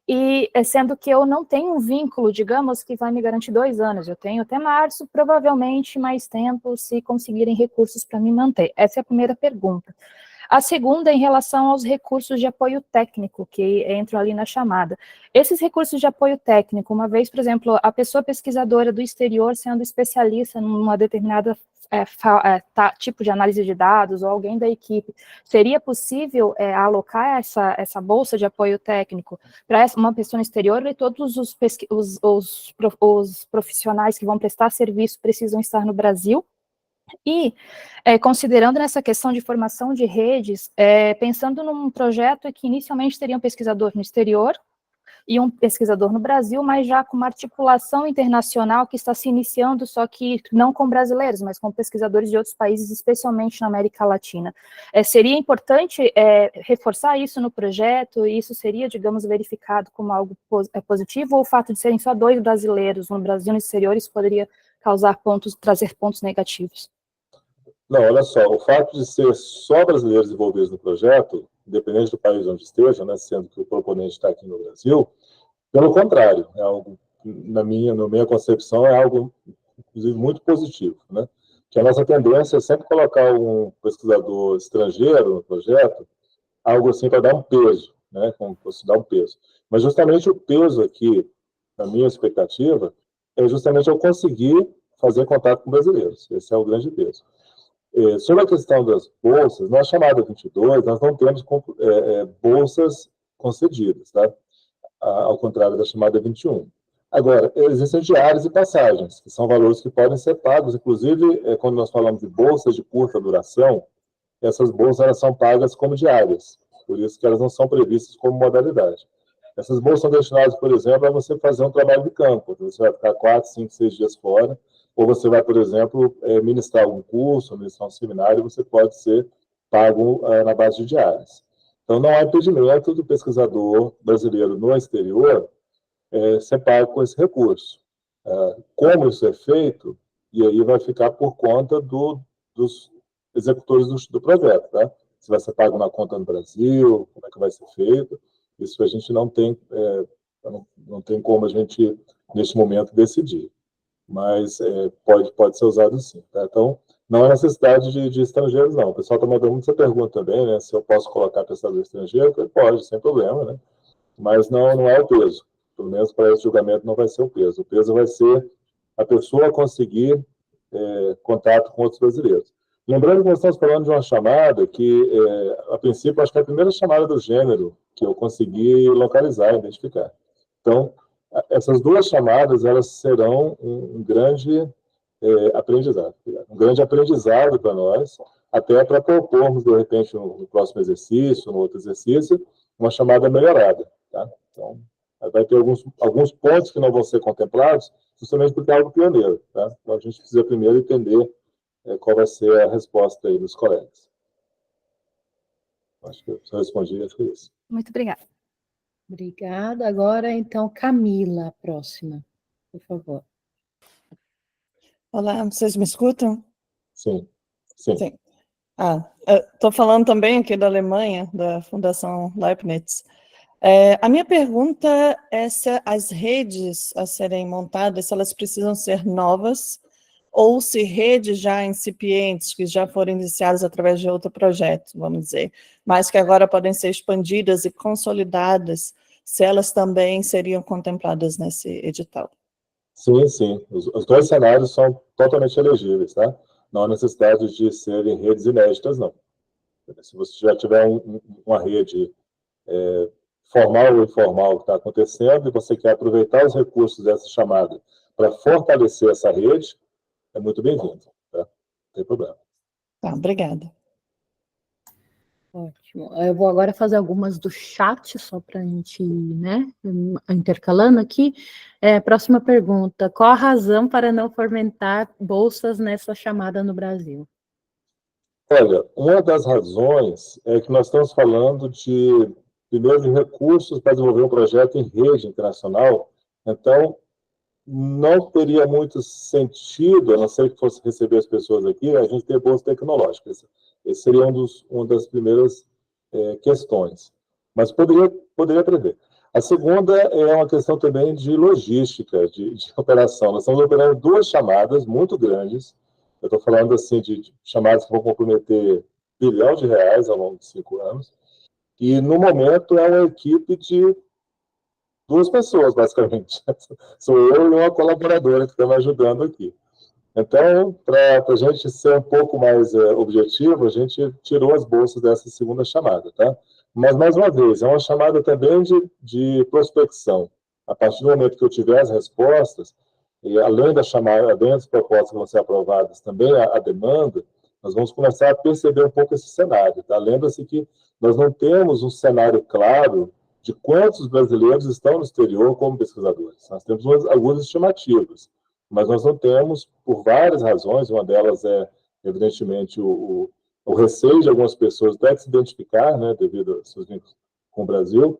e sendo que eu não tenho um vínculo, digamos, que vai me garantir 2 anos. Eu tenho até março, provavelmente mais tempo, se conseguirem recursos para me manter. Essa é a primeira pergunta. A segunda é em relação aos recursos de apoio técnico, que entram ali na chamada. Esses recursos de apoio técnico, uma vez, por exemplo, a pessoa pesquisadora do exterior sendo especialista numa determinada tipo de análise de dados, ou alguém da equipe, seria possível alocar essa bolsa de apoio técnico para uma pessoa no exterior, e todos os profissionais que vão prestar serviço precisam estar no Brasil? E, considerando nessa questão de formação de redes, pensando num projeto que inicialmente teria um pesquisador no exterior e um pesquisador no Brasil, mas já com uma articulação internacional que está se iniciando, só que não com brasileiros, mas com pesquisadores de outros países, especialmente na América Latina. Seria importante reforçar isso no projeto, e isso seria, digamos, verificado como algo positivo, ou o fato de serem só 2 brasileiros no Brasil e no exterior, isso poderia trazer pontos negativos? Não, olha só, o fato de ser só brasileiros envolvidos no projeto, independente do país onde estejam, né, sendo que o proponente está aqui no Brasil, pelo contrário, é algo, na minha concepção, é algo, inclusive, muito positivo, né? Que a nossa tendência é sempre colocar um pesquisador estrangeiro no projeto, algo assim para dar um peso, né? Como fosse dar um peso. Mas justamente o peso aqui, na minha expectativa, é justamente eu conseguir fazer contato com brasileiros. Esse é o grande peso. Sobre a questão das bolsas, na chamada 22, nós não temos bolsas concedidas, tá? Ao contrário da chamada 21. Agora, existem diárias e passagens, que são valores que podem ser pagos, inclusive, quando nós falamos de bolsas de curta duração, essas bolsas elas são pagas como diárias, por isso que elas não são previstas como modalidade. Essas bolsas são destinadas, por exemplo, a você fazer um trabalho de campo, você vai ficar 4, 5, 6 dias fora, ou você vai, por exemplo, ministrar algum curso, ministrar um seminário, você pode ser pago na base de diárias. Então, não há impedimento do pesquisador brasileiro no exterior ser pago com esse recurso. Como isso é feito, e aí vai ficar por conta dos executores do projeto, tá? Se vai ser pago na conta no Brasil, como é que vai ser feito, isso a gente não tem como a gente, neste momento, decidir. Mas pode ser usado sim. Tá? Então, não é necessidade de estrangeiros, não. O pessoal está mandando muita pergunta também, né? Se eu posso colocar pesquisador estrangeiro, pode, sem problema, né? Mas não é o peso. Pelo menos para esse julgamento não vai ser o peso. O peso vai ser a pessoa conseguir contato com outros brasileiros. Lembrando que nós estamos falando de uma chamada que, a princípio, acho que é a primeira chamada do gênero que eu consegui localizar, identificar. Então, essas 2 chamadas, elas serão um grande aprendizado. Um grande aprendizado para nós, até para propormos, de repente, no próximo exercício, no outro exercício, uma chamada melhorada. Tá? Então, vai ter alguns pontos que não vão ser contemplados, justamente porque é algo pioneiro. Tá? Então, a gente precisa primeiro entender qual vai ser a resposta aí dos colegas. Acho que eu respondi, acho que é isso. Muito obrigada. Obrigada. Agora, então, Camila, a próxima, por favor. Olá, vocês me escutam? Sim. Sim. Estou falando também aqui da Alemanha, da Fundação Leibniz. A minha pergunta é se as redes a serem montadas, se elas precisam ser novas, ou se redes já incipientes, que já foram iniciadas através de outro projeto, vamos dizer, mas que agora podem ser expandidas e consolidadas, se elas também seriam contempladas nesse edital. Sim, sim. Os 2 cenários são totalmente elegíveis, tá? Não há necessidade de serem redes inéditas, não. Se você já tiver uma rede formal ou informal que está acontecendo e você quer aproveitar os recursos dessa chamada para fortalecer essa rede, é muito bem-vindo, tá? Não tem problema. Tá, obrigada. Ótimo. Eu vou agora fazer algumas do chat, só para a gente ir, né, intercalando aqui. Próxima pergunta. Qual a razão para não fomentar bolsas nessa chamada no Brasil? Olha, uma das razões é que nós estamos falando primeiro, de recursos para desenvolver um projeto em rede internacional, então não teria muito sentido, a não ser que fosse receber as pessoas aqui, a gente ter bolsa tecnológica. Esse seria uma das primeiras questões. Mas poderia prever. A segunda é uma questão também de logística, de operação. Nós estamos operando 2 chamadas muito grandes. Eu estou falando assim de chamadas que vão comprometer R$ 1 bilhão ao longo de 5 anos. E, no momento, é uma equipe de 2 pessoas, basicamente. Sou eu e uma colaboradora que está me ajudando aqui. Então, para a gente ser um pouco mais objetivo, a gente tirou as bolsas dessa segunda chamada, tá? Mas, mais uma vez, é uma chamada também de prospecção. A partir do momento que eu tiver as respostas, e além da chamada, além das propostas que vão ser aprovadas, também a demanda, nós vamos começar a perceber um pouco esse cenário, tá? Lembra-se que nós não temos um cenário claro de quantos brasileiros estão no exterior como pesquisadores. Nós temos algumas estimativas, mas nós não temos, por várias razões, uma delas é, evidentemente, o receio de algumas pessoas até de se identificar, né, devido aos seus vínculos com o Brasil,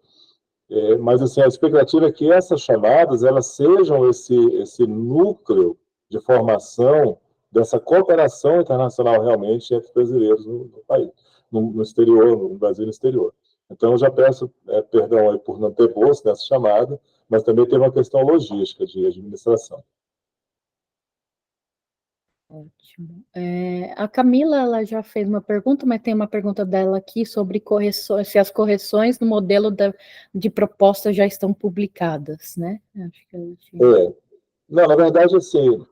mas assim, a expectativa é que essas chamadas elas sejam esse núcleo de formação dessa cooperação internacional realmente entre brasileiros no país, no exterior, no Brasil e no exterior. Então, eu já peço perdão aí por não ter bolsa nessa chamada, mas também tem uma questão logística de administração. Ótimo. A Camila, ela já fez uma pergunta, mas tem uma pergunta dela aqui sobre correções, se as correções no modelo de proposta já estão publicadas, né? Acho que Não, na verdade, assim,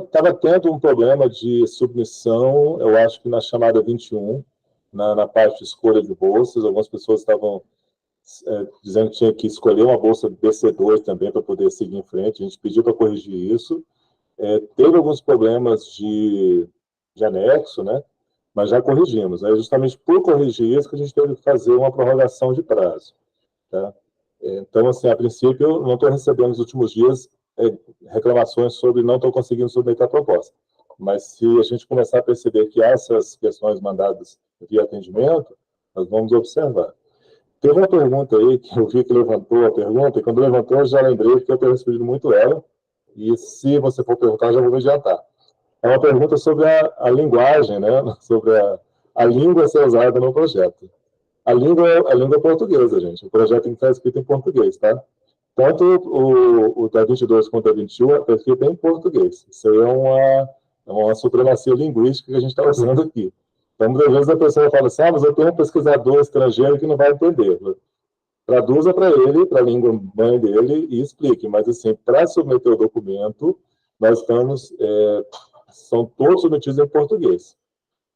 estava tendo um problema de submissão, eu acho que na chamada 21, na parte de escolha de bolsas, algumas pessoas estavam dizendo que tinha que escolher uma bolsa BC2 também para poder seguir em frente, a gente pediu para corrigir isso. Teve alguns problemas de anexo, né? Mas já corrigimos. É justamente por corrigir isso que a gente teve que fazer uma prorrogação de prazo. Tá? Então, assim, a princípio, eu não estou recebendo nos últimos dias reclamações sobre não estou conseguindo submeter a proposta. Mas se a gente começar a perceber que há essas questões mandadas via atendimento, nós vamos observar. Teve uma pergunta aí que eu vi que levantou a pergunta, e quando levantou eu já lembrei que eu tenho respondido muito ela, e se você for perguntar, já vou me adiantar. É uma pergunta sobre a linguagem, né? Sobre a língua a ser usada no projeto. A língua é portuguesa, gente. O projeto tem que estar escrito em português, tá? Tanto o da 22 quanto o da 21 está escrito em português. Isso aí é uma supremacia linguística que a gente está usando aqui. Então, muitas vezes a pessoa fala assim, mas eu tenho um pesquisador estrangeiro que não vai entender. Traduza para ele, para a língua mãe dele, e explique. Mas, assim, para submeter o documento, nós estamos... são todos submetidos em português.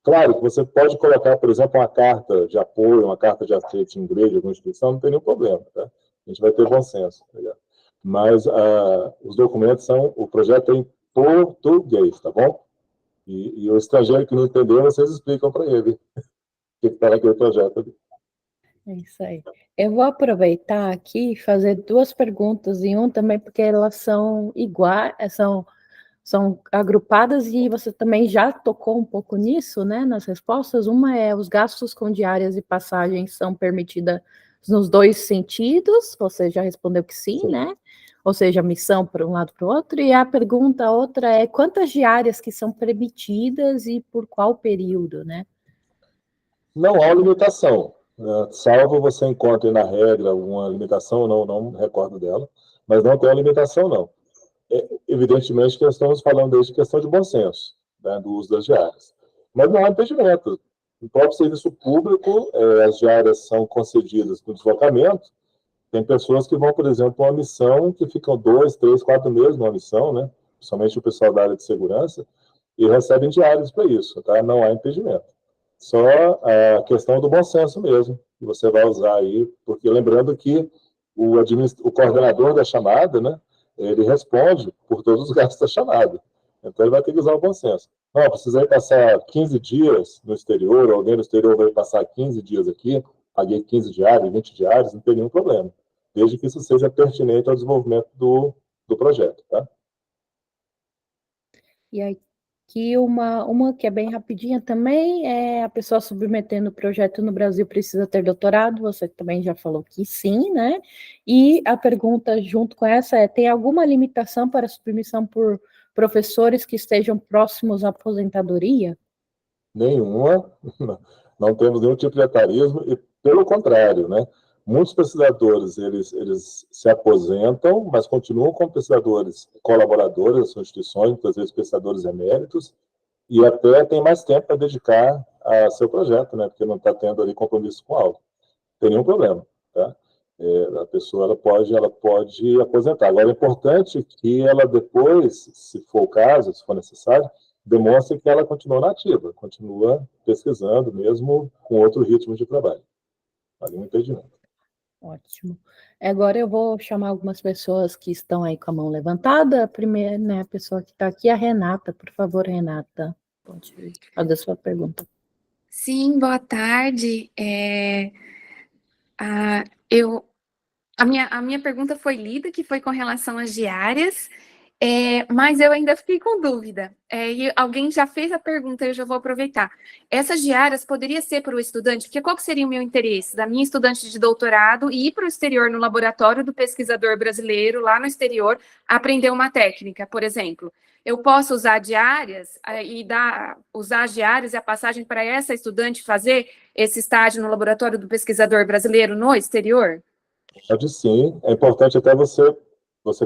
Claro que você pode colocar, por exemplo, uma carta de apoio, uma carta de aceite em inglês de alguma instituição, não tem nenhum problema, tá? A gente vai ter bom senso, tá ligado? Mas os documentos o projeto é em português, tá bom? E o estrangeiro que não entendeu, vocês explicam para ele o que está naquele projeto ali. É isso aí. Eu vou aproveitar aqui e fazer duas perguntas em um também, porque elas são iguais, são agrupadas e você também já tocou um pouco nisso, né, nas respostas. Uma é os gastos com diárias e passagens são permitidas nos dois sentidos, você já respondeu que sim, né? Ou seja, missão para um lado para o outro. E a pergunta outra é quantas diárias que são permitidas e por qual período, né? Não há limitação, salvo você encontre na regra alguma limitação, não me recordo dela, mas não tem uma limitação, não. Evidentemente que nós estamos falando de questão de bom senso, né, do uso das diárias. Mas não há impedimento. No próprio serviço público, as diárias são concedidas no deslocamento. Tem pessoas que vão, por exemplo, para uma missão que ficam 2, 3, 4 meses numa missão, né? Principalmente o pessoal da área de segurança, e recebem diárias para isso, tá? Não há impedimento. Só a questão do bom senso mesmo, que você vai usar aí, porque lembrando que o coordenador da chamada, né? Ele responde por todos os gastos da chamada. Então, ele vai ter que usar o bom senso. Não, precisei passar 15 dias no exterior, alguém no exterior vai passar 15 dias aqui, paguei 15 diários, 20 diários, não tem nenhum problema. Desde que isso seja pertinente ao desenvolvimento do projeto, tá? E aqui uma que é bem rapidinha também, é a pessoa submetendo o projeto no Brasil precisa ter doutorado, você também já falou que sim, né? E a pergunta junto com essa é, tem alguma limitação para submissão por professores que estejam próximos à aposentadoria? Nenhuma, não temos nenhum tipo de etarismo, e pelo contrário, né? Muitos pesquisadores, eles se aposentam, mas continuam como pesquisadores colaboradores das suas instituições, muitas vezes pesquisadores eméritos, e até tem mais tempo para dedicar a seu projeto, né? Porque não está tendo ali compromisso com algo. Não tem nenhum problema, tá? A pessoa ela pode aposentar. Agora, é importante que ela depois, se for o caso, se for necessário, demonstre que ela continua na ativa, continua pesquisando, mesmo com outro ritmo de trabalho. Não há nenhum impedimento. Ótimo. Agora eu vou chamar algumas pessoas que estão aí com a mão levantada. A primeira, né, a pessoa que está aqui é a Renata. Por favor, Renata, pode fazer a sua pergunta. Sim, boa tarde. A, eu, a minha pergunta foi lida, que foi com relação às diárias, mas eu ainda fiquei com dúvida. E alguém já fez a pergunta, eu já vou aproveitar. Essas diárias poderia ser para o estudante, porque qual que seria o meu interesse da minha estudante de doutorado e ir para o exterior no laboratório do pesquisador brasileiro, lá no exterior, aprender uma técnica, por exemplo. Eu posso usar diárias usar as diárias e a passagem para essa estudante fazer esse estágio no laboratório do pesquisador brasileiro no exterior? Pode sim. É importante até você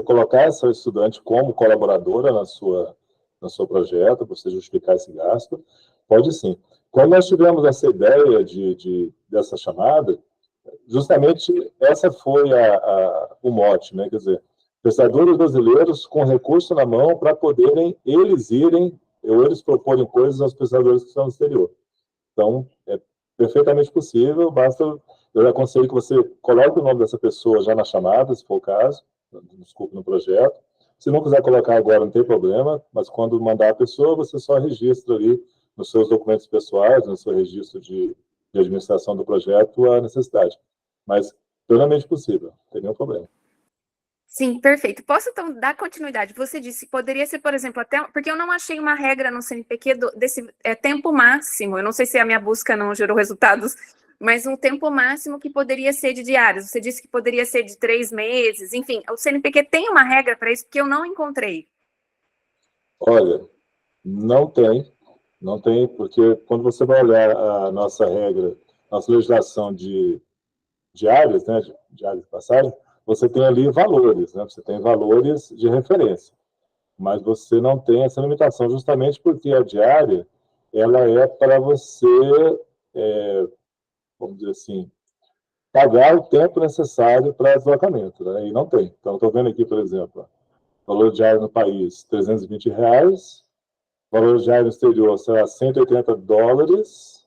colocar essa estudante como colaboradora no seu projeto, para você justificar esse gasto. Pode sim. Quando nós tivemos essa ideia dessa chamada, justamente essa foi o mote, né? Quer dizer, pesquisadores brasileiros com recurso na mão para poderem eles proporem coisas aos pesquisadores que estão no exterior. Então, é perfeitamente possível, eu aconselho que você coloque o nome dessa pessoa já na chamada, se for o caso, desculpe, no projeto. Se não quiser colocar agora, não tem problema, mas quando mandar a pessoa, você só registra ali nos seus documentos pessoais, no seu registro de administração do projeto, a necessidade. Mas, plenamente possível, não tem nenhum problema. Sim, perfeito. Posso, então, dar continuidade? Você disse que poderia ser, por exemplo, até... Porque eu não achei uma regra no CNPq desse tempo máximo. Eu não sei se a minha busca não gerou resultados, mas um tempo máximo que poderia ser de diários. Você disse que poderia ser de 3 meses. Enfim, o CNPq tem uma regra para isso que eu não encontrei. Olha, não tem, porque quando você vai olhar a nossa regra, nossa legislação de diárias, né, de áreas de passagem, você tem ali valores, né, você tem valores de referência, mas você não tem essa limitação, justamente porque a diária, ela é para você, vamos dizer assim, pagar o tempo necessário para deslocamento, né, e não tem. Então, estou vendo aqui, por exemplo, valor diário no país, R$320, valor diário no exterior será $180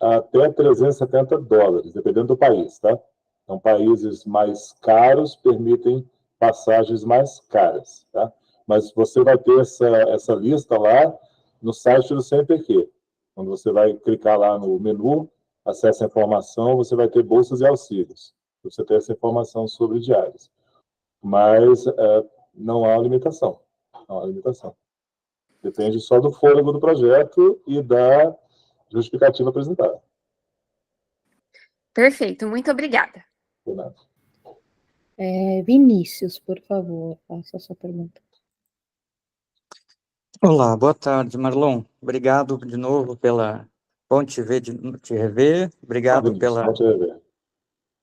até $370, dependendo do país, tá? Então, países mais caros permitem passagens mais caras, tá? Mas você vai ter essa lista lá no site do CNPq. Quando você vai clicar lá no menu, acessa a informação, você vai ter bolsas e auxílios. Você tem essa informação sobre diárias. Mas não há limitação. Não há limitação. Depende só do fôlego do projeto e da justificativa apresentada. Perfeito, muito obrigada. Por nada. Vinícius, por favor, faça a sua pergunta. Olá, boa tarde, Marlon. Obrigado de novo bom te rever. Obrigado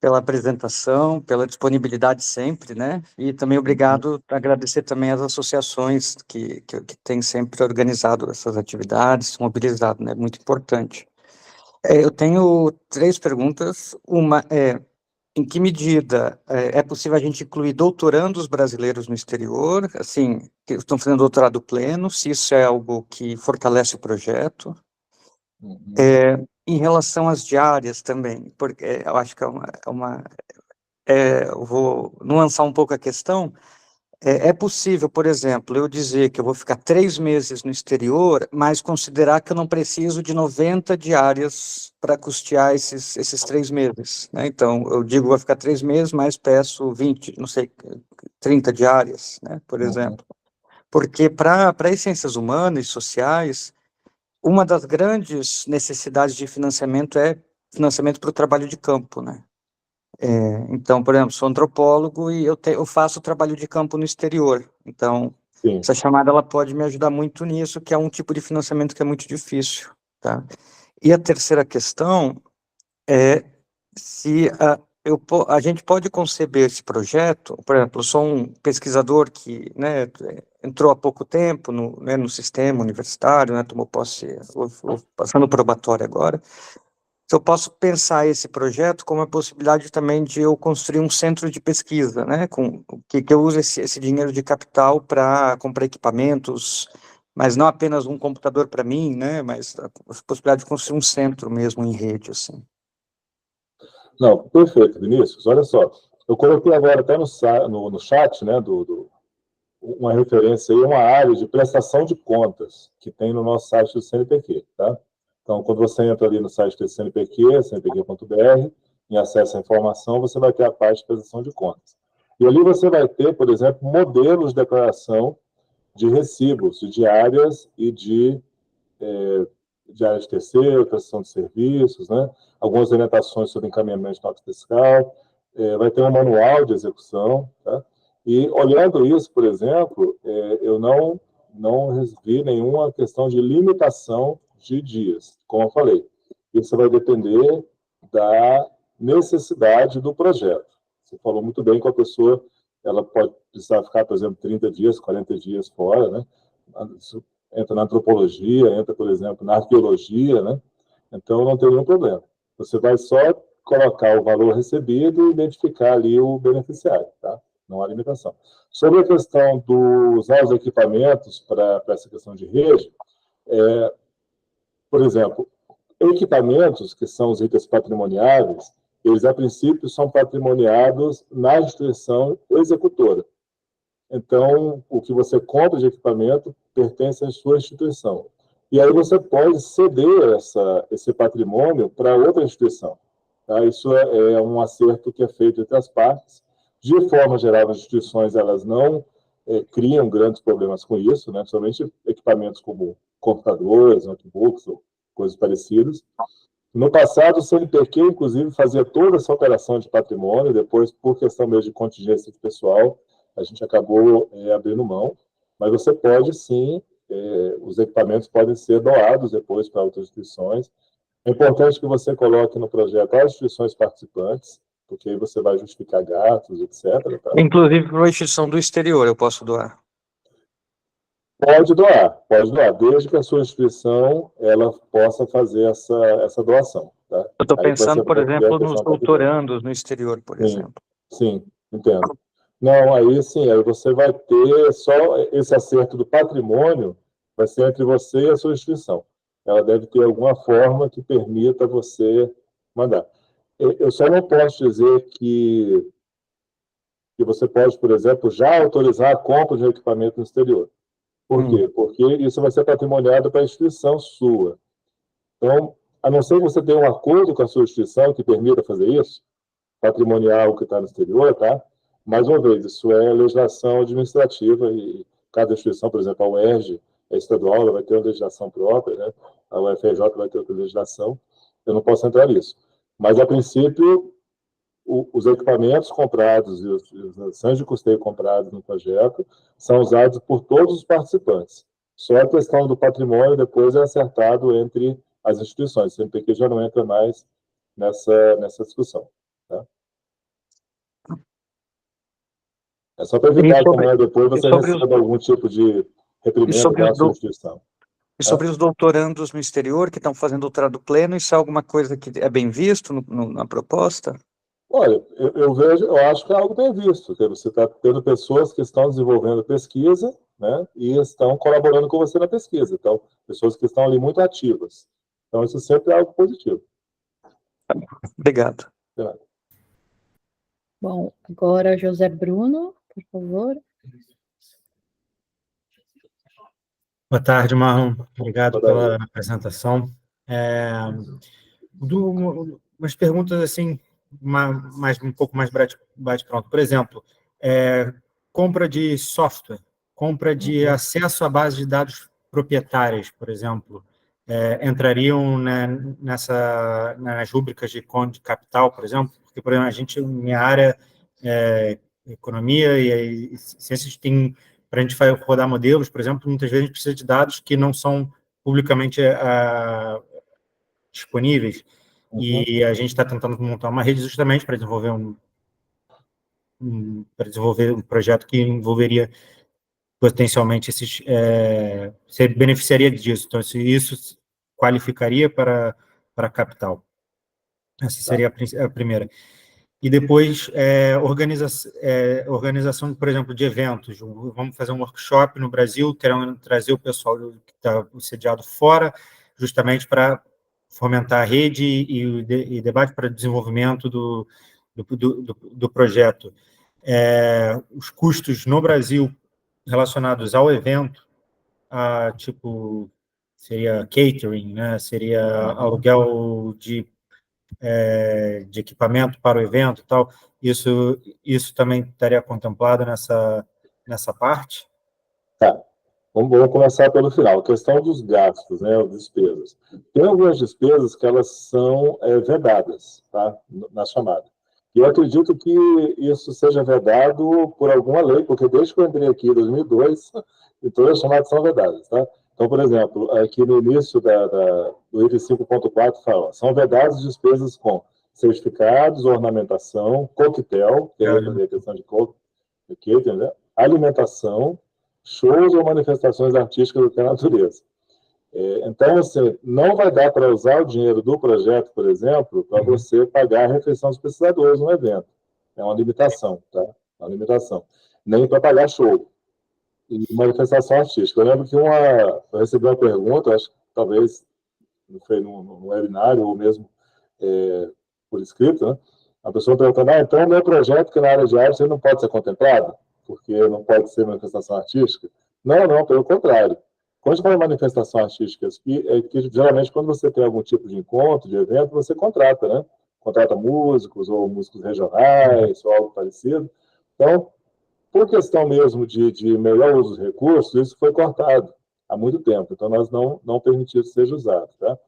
pela apresentação, pela disponibilidade sempre, né? E também obrigado, agradecer também às associações que têm sempre organizado essas atividades, mobilizado, né? Muito importante. Eu tenho 3 perguntas. Uma é, em que medida é possível a gente incluir doutorandos brasileiros no exterior, assim, que estão fazendo doutorado pleno, se isso é algo que fortalece o projeto? Em relação às diárias também, porque eu acho que eu vou nuançar um pouco a questão. É possível, por exemplo, eu dizer que eu vou ficar 3 meses no exterior, mas considerar que eu não preciso de 90 diárias para custear esses 3 meses, né? Então, eu digo, vou ficar 3 meses, mas peço 20, não sei, 30 diárias, né, por exemplo. Porque para as ciências humanas e sociais, uma das grandes necessidades de financiamento é financiamento para o trabalho de campo, né? Então, por exemplo, sou antropólogo e eu faço trabalho de campo no exterior. Então, Sim. Essa chamada ela pode me ajudar muito nisso, que é um tipo de financiamento que é muito difícil, tá? E a terceira questão é se a gente pode conceber esse projeto. Por exemplo, eu sou um pesquisador que, né, entrou há pouco tempo no sistema universitário, né, tomou posse, passando probatório agora. se eu posso pensar esse projeto como a possibilidade também de eu construir um centro de pesquisa, né, que eu use esse dinheiro de capital para comprar equipamentos, mas não apenas um computador para mim, né, mas a possibilidade de construir um centro mesmo em rede, assim. Não, perfeito, Vinícius. Olha só, eu coloquei agora até no chat, né, uma referência aí, uma área de prestação de contas que tem no nosso site do CNPq, tá? Então, quando você entra ali no site do CNPq, cnpq.br, em acesso à informação, você vai ter a parte de prestação de contas. E ali você vai ter, por exemplo, modelos de declaração de recibos, de diárias e de área de terceiro, prestação de serviços, né? Algumas orientações sobre encaminhamento de nota fiscal, vai ter um manual de execução, tá? E olhando isso, por exemplo, eu não vi nenhuma questão de limitação de dias, como eu falei. Isso vai depender da necessidade do projeto. Você falou muito bem que a pessoa ela pode precisar ficar, por exemplo, 30 dias, 40 dias fora, né? Entra na antropologia, entra, por exemplo, na arqueologia, né? Então, não tem nenhum problema. Você vai só colocar o valor recebido e identificar ali o beneficiário, tá? Não há limitação. Sobre a questão dos novos equipamentos para essa questão de rede, por exemplo, equipamentos que são os itens patrimoniáveis, eles, a princípio, são patrimoniados na instituição executora. Então, o que você compra de equipamento pertence à sua instituição. E aí você pode ceder esse patrimônio para outra instituição. Tá? Isso é um acerto que é feito entre as partes. De forma geral, as instituições elas não criam grandes problemas com isso, né? Somente equipamentos como computadores, notebooks, ou coisas parecidas. No passado, o CNPq, inclusive, fazia toda essa operação de patrimônio, depois, por questão mesmo de contingência de pessoal, a gente acabou abrindo mão, mas você pode, sim, os equipamentos podem ser doados depois para outras instituições. É importante que você coloque no projeto as instituições participantes, porque aí você vai justificar gastos, etc. Tá? Inclusive para uma instituição do exterior, eu posso doar? Pode doar, desde que a sua instituição ela possa fazer essa doação. Tá? Eu estou pensando, por exemplo, nos doutorandos no exterior, por exemplo. Sim, entendo. Não, aí sim, aí você vai ter só esse acerto do patrimônio, vai ser entre você e a sua instituição. Ela deve ter alguma forma que permita você mandar. Eu só não posso dizer que você pode, por exemplo, já autorizar a compra de equipamento no exterior. Por quê? Porque isso vai ser patrimoniado para a instituição sua. Então, a não ser que você tenha um acordo com a sua instituição que permita fazer isso, patrimonial que está no exterior, tá? Mais uma vez, isso é legislação administrativa e cada instituição, por exemplo, a UERJ é estadual, ela vai ter uma legislação própria, né? A UFRJ vai ter outra legislação, eu não posso entrar nisso. Mas, a princípio, os equipamentos comprados e as ações de custeio comprados no projeto são usados por todos os participantes. Só a questão do patrimônio depois é acertado entre as instituições. O CNPq já não entra mais nessa discussão. Tá? É só para evitar que amanhã depois você receba algum tipo de reprimenda da sua instituição. E sobre os doutorandos no exterior que estão fazendo doutorado pleno, isso é alguma coisa que é bem visto na proposta? Olha, eu acho que é algo bem visto. Você está tendo pessoas que estão desenvolvendo pesquisa, né, e estão colaborando com você na pesquisa. Então, pessoas que estão ali muito ativas. Então, isso sempre é algo positivo. Obrigado. Bom, agora José Bruno, por favor. Boa tarde, Marlon. Obrigado pela apresentação. Umas perguntas assim, um pouco mais bate-pronto. Por exemplo, compra de software, compra de acesso à base de dados proprietárias, por exemplo, entrariam nas rúbricas de capital, por exemplo? Porque, por exemplo, minha área é economia e ciências tem... Para a gente rodar modelos, por exemplo, muitas vezes a gente precisa de dados que não são publicamente disponíveis. E a gente está tentando montar uma rede justamente para desenvolver um projeto que envolveria potencialmente esses... você beneficiaria disso. Então, se isso qualificaria para capital. Essa seria a primeira. E depois, organização, por exemplo, de eventos. Vamos fazer um workshop no Brasil, terão trazer o pessoal que está sediado fora, justamente para fomentar a rede e debate para desenvolvimento do projeto. Os custos no Brasil relacionados ao evento, tipo, seria catering, né? Seria aluguel de equipamento para o evento e tal, isso também estaria contemplado nessa parte? Tá. Vamos começar pelo final. A questão dos gastos, né, as despesas. Tem algumas despesas que elas são vedadas, tá, na chamada. E eu acredito que isso seja vedado por alguma lei, porque desde que eu entrei aqui em 2002, todas as chamadas são vedadas, tá? Então, por exemplo, aqui no início do item 5.4 fala, são vedadas despesas com certificados, ornamentação, coquetel, que é fazer a questão de coquetel, né? Alimentação, shows ou manifestações artísticas da natureza. Então, assim, não vai dar para usar o dinheiro do projeto, por exemplo, para você pagar a refeição dos pesquisadores no evento. É uma limitação, tá? É uma limitação. Nem para pagar show e manifestação artística. Eu lembro que eu recebi uma pergunta, acho que talvez não foi no webinário ou mesmo por escrito, né? A pessoa perguntando, então o meu projeto que na área de arte não pode ser contemplado, porque não pode ser manifestação artística? Não, pelo contrário. Quando a gente fala de manifestação artística, que geralmente quando você tem algum tipo de encontro, de evento, você contrata, né? Contrata músicos ou músicos regionais ou algo parecido. Então, por questão mesmo de melhor uso dos recursos, isso foi cortado há muito tempo. Então, nós não permitimos que seja usado, tá?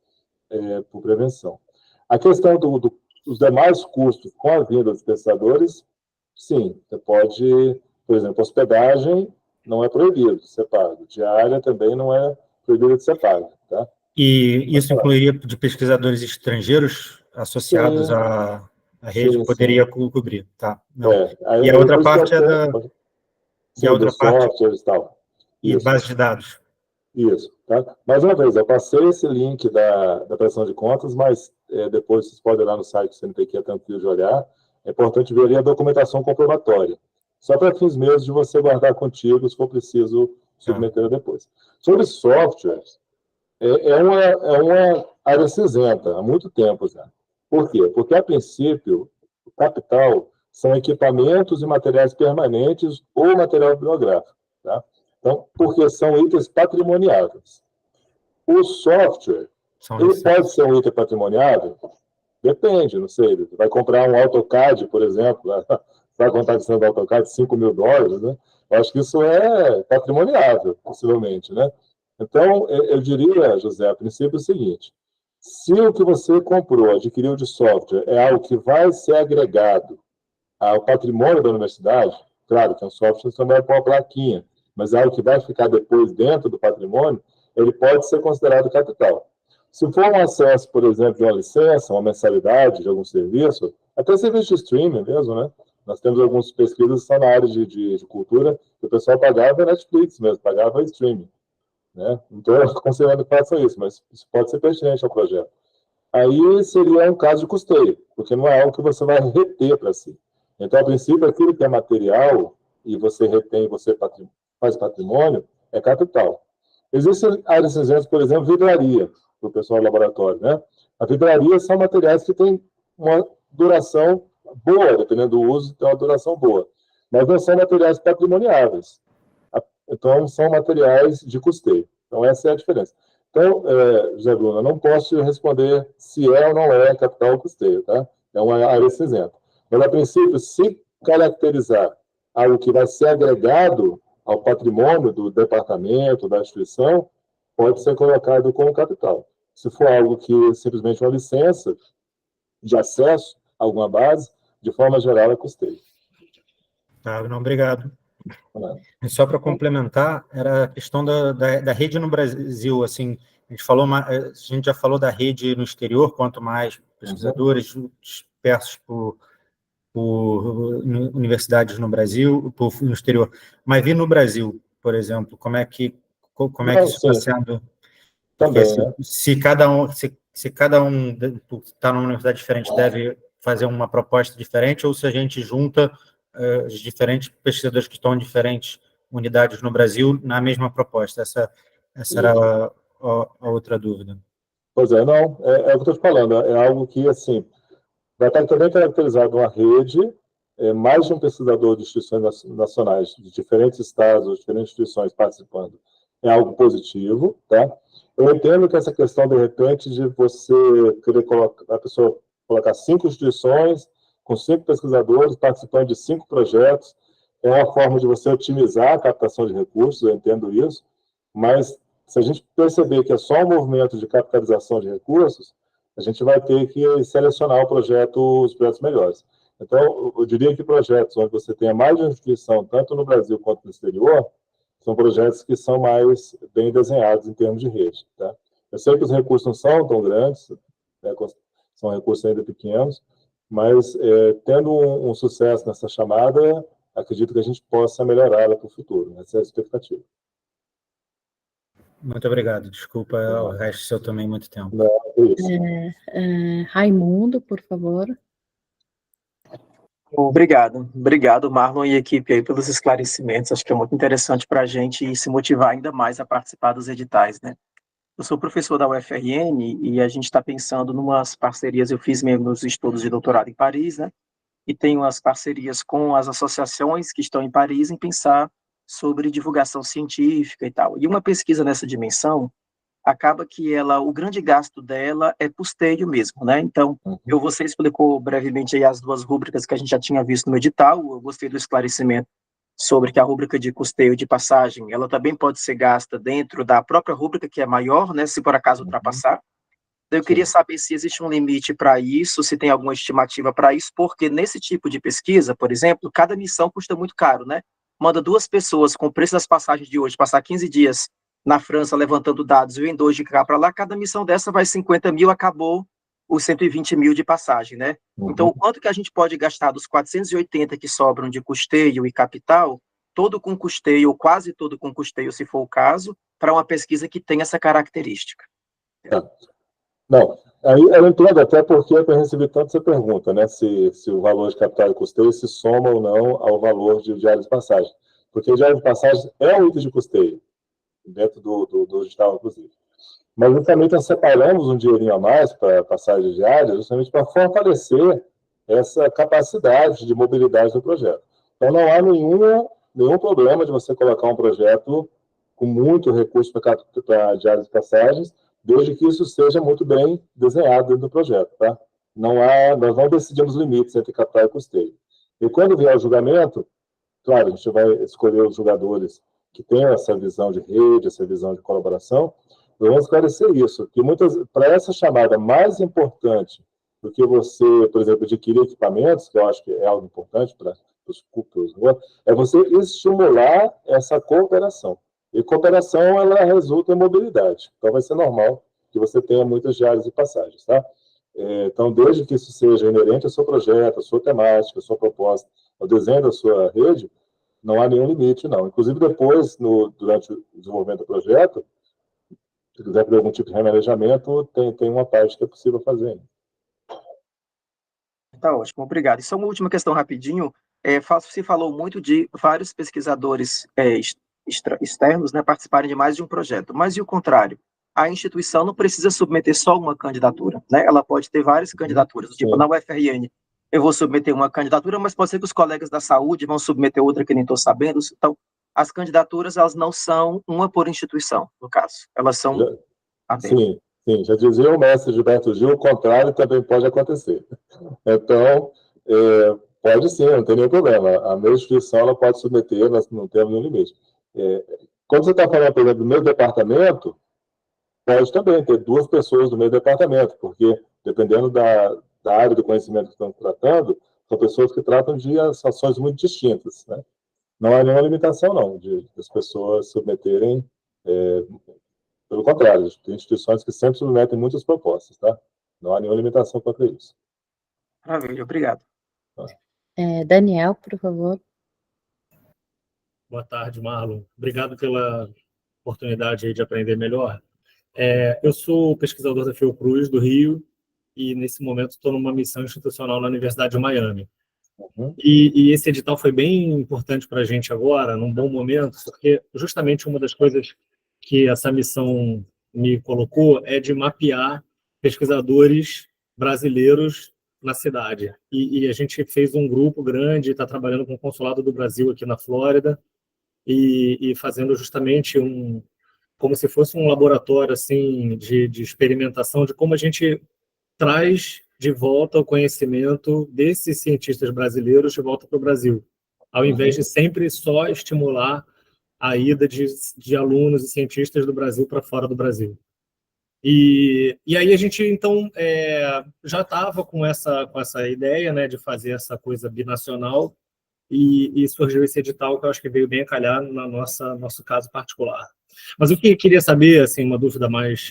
Por prevenção. A questão dos demais custos com a vinda dos pesquisadores, sim, você pode, por exemplo, hospedagem não é proibido de ser pago. Diária também não é proibido de ser pago, tá? E isso incluiria de pesquisadores estrangeiros associados à rede? Sim, poderia cobrir, tá? Não. E a outra parte e a outra parte softwares e tal. E base de dados. Isso, tá? Mais uma vez, eu passei esse link da prestação de contas, mas depois vocês podem ir lá no site do CNPq, é tranquilo de olhar. É importante ver ali a documentação comprobatória. Só para fins mesmos de você guardar contigo, se for preciso submeter depois. Sobre softwares, é uma área cinzenta, há muito tempo já. Por quê? Porque, a princípio, o capital são equipamentos e materiais permanentes ou material bibliográfico, tá? Então, porque são itens patrimoniáveis. O software, ele pode ser um item patrimoniável? Depende, não sei. Vai comprar um AutoCAD, por exemplo, vai contar a questão do AutoCAD de $5.000, né? Eu acho que isso é patrimoniável, possivelmente, né? Então, eu diria, José, a princípio, o seguinte: se o que você comprou, adquiriu de software, é algo que vai ser agregado ao patrimônio da universidade, claro que é um software que também põe uma plaquinha, mas é algo que vai ficar depois dentro do patrimônio, ele pode ser considerado capital. Se for um acesso, por exemplo, de uma licença, uma mensalidade de algum serviço, até serviço de streaming mesmo, né? Nós temos algumas pesquisas que são na área de cultura, que o pessoal pagava Netflix mesmo, pagava streaming, né? Não estou aconselhando que faça isso, mas isso pode ser pertinente ao projeto. Aí seria um caso de custeio, porque não é algo que você vai reter para si. Então, a princípio, aquilo que é material e você retém, você faz patrimônio, é capital. Existem áreas cinzentas, por exemplo, vidraria, para o pessoal do laboratório, né? A vidraria são materiais que têm uma duração boa, dependendo do uso, tem uma duração boa. Mas não são materiais patrimoniáveis. Então, são materiais de custeio. Então, essa é a diferença. Então, José Bruno, eu não posso responder se é ou não é capital ou custeio, tá? É uma área cinzenta. Mas, a princípio, se caracterizar algo que vai ser agregado ao patrimônio do departamento, da instituição, pode ser colocado como capital. Se for algo que é simplesmente uma licença de acesso a alguma base, de forma geral, é custeio. Tá, não, obrigado. E só para complementar, era a questão da rede no Brasil, assim, a gente já falou da rede no exterior, quanto mais pesquisadores dispersos por universidades no Brasil, no exterior, mas vir no Brasil, por exemplo, como é que isso está sendo? Porque se se cada um está numa universidade diferente deve fazer uma proposta diferente, ou se a gente junta os diferentes pesquisadores que estão em diferentes unidades no Brasil na mesma proposta. Essa era a outra dúvida. Pois é, não, é o que eu estou te falando, é algo que, assim, vai estar também caracterizado uma rede, mais de um pesquisador de instituições nacionais, de diferentes estados, diferentes instituições participando, é algo positivo, tá? Eu entendo que essa questão, de repente, de você querer colocar, a pessoa colocar 5 instituições, com 5 pesquisadores, participando de 5 projetos, é uma forma de você otimizar a captação de recursos, eu entendo isso, mas se a gente perceber que é só um movimento de capitalização de recursos, a gente vai ter que selecionar os projetos melhores. Então, eu diria que projetos onde você tenha mais de uma instituição, tanto no Brasil quanto no exterior, são projetos que são mais bem desenhados em termos de rede. Tá? Eu sei que os recursos não são tão grandes, né, são recursos ainda pequenos, mas tendo um sucesso nessa chamada, acredito que a gente possa melhorá-la para o futuro. Essa é a expectativa. Muito obrigado. Desculpa o resto se eu tomei muito tempo. Não, é isso. Raimundo, por favor. Obrigado, Marlon e equipe aí pelos esclarecimentos. Acho que é muito interessante para a gente se motivar ainda mais a participar dos editais, né? Eu sou professor da UFRN e a gente está pensando em umas parcerias. Eu fiz meus estudos de doutorado em Paris, né? E tenho umas parcerias com as associações que estão em Paris em pensar sobre divulgação científica e tal. E uma pesquisa nessa dimensão acaba que o grande gasto dela é custeio mesmo, né? Então, você explicou brevemente aí as 2 rúbricas que a gente já tinha visto no edital. Eu gostei do esclarecimento sobre que a rúbrica de custeio de passagem, ela também pode ser gasta dentro da própria rúbrica, que é maior, né? Se por acaso ultrapassar. Então, eu queria saber se existe um limite para isso, se tem alguma estimativa para isso, porque nesse tipo de pesquisa, por exemplo, cada missão custa muito caro, né? Manda 2 pessoas com o preço das passagens de hoje, passar 15 dias na França levantando dados e em 2 de cá para lá, cada missão dessa vai 50 mil, acabou os 120 mil de passagem, né? Então, o quanto que a gente pode gastar dos 480 que sobram de custeio e capital, todo com custeio, ou quase todo com custeio, se for o caso, para uma pesquisa que tem essa característica? Não, aí eu entendo até porque eu recebi tanto essa pergunta, né? Se o valor de capital e custeio se soma ou não ao valor de diário de passagem. Porque o diário de passagem é um item de custeio, dentro do edital, inclusive. Mas justamente nós separamos um dinheirinho a mais para passagem diária, justamente para fortalecer essa capacidade de mobilidade do projeto. Então, não há nenhum problema de você colocar um projeto com muito recurso para diárias de passagens, desde que isso seja muito bem desenhado dentro do projeto. Tá? Nós não decidimos limites entre capital e custeio. E quando vier o julgamento, claro, a gente vai escolher os jogadores que tenham essa visão de rede, essa visão de colaboração. Vamos esclarecer isso, que para essa chamada mais importante do que você, por exemplo, adquirir equipamentos, que eu acho que é algo importante para os cúpulos, é você estimular essa cooperação. E cooperação, ela resulta em mobilidade. Então, vai ser normal que você tenha muitas diárias e passagens, tá? Então, desde que isso seja inerente ao seu projeto, à sua temática, à sua proposta, ao desenho da sua rede, não há nenhum limite, não. Inclusive, depois, durante o desenvolvimento do projeto, se quiser fazer algum tipo de remanejamento, tem uma parte que é possível fazer. Tá ótimo, obrigado. E só uma última questão rapidinho. Se falou muito de vários pesquisadores externos, né, participarem de mais de um projeto. Mas e o contrário? A instituição não precisa submeter só uma candidatura, né? Ela pode ter várias candidaturas. Tipo, na UFRN, eu vou submeter uma candidatura, mas pode ser que os colegas da saúde vão submeter outra que nem estou sabendo. Então, as candidaturas, elas não são uma por instituição, no caso. Elas são abertas. Sim, já dizia o mestre Gilberto Gil, o contrário também pode acontecer. Então, pode sim, não tem nenhum problema. A mesma instituição ela pode submeter, nós não temos nenhum limite. Quando você está falando, por exemplo, do meu departamento, pode também ter 2 pessoas do meu departamento, porque, dependendo da área do conhecimento que estão tratando, são pessoas que tratam de ações muito distintas, né? Não há nenhuma limitação, não, das pessoas submeterem. Pelo contrário, tem instituições que sempre submetem muitas propostas, tá? Não há nenhuma limitação quanto a isso. Maravilha, obrigado. Daniel, por favor. Boa tarde, Marlon. Obrigado pela oportunidade aí de aprender melhor. Eu sou pesquisador da Fiocruz, do Rio, e nesse momento estou numa missão institucional na Universidade de Miami. E esse edital foi bem importante para a gente agora, num bom momento, porque justamente uma das coisas que essa missão me colocou é de mapear pesquisadores brasileiros na cidade. E a gente fez um grupo grande, está trabalhando com o Consulado do Brasil aqui na Flórida, e fazendo justamente como se fosse um laboratório assim, de experimentação de como a gente traz de volta o conhecimento desses cientistas brasileiros de volta para o Brasil, ao invés de sempre só estimular a ida de alunos e cientistas do Brasil para fora do Brasil. E aí a gente, então, já estava com essa ideia, né, de fazer essa coisa binacional, e surgiu esse edital que eu acho que veio bem a calhar no nosso caso particular. Mas o que eu queria saber, assim, uma dúvida mais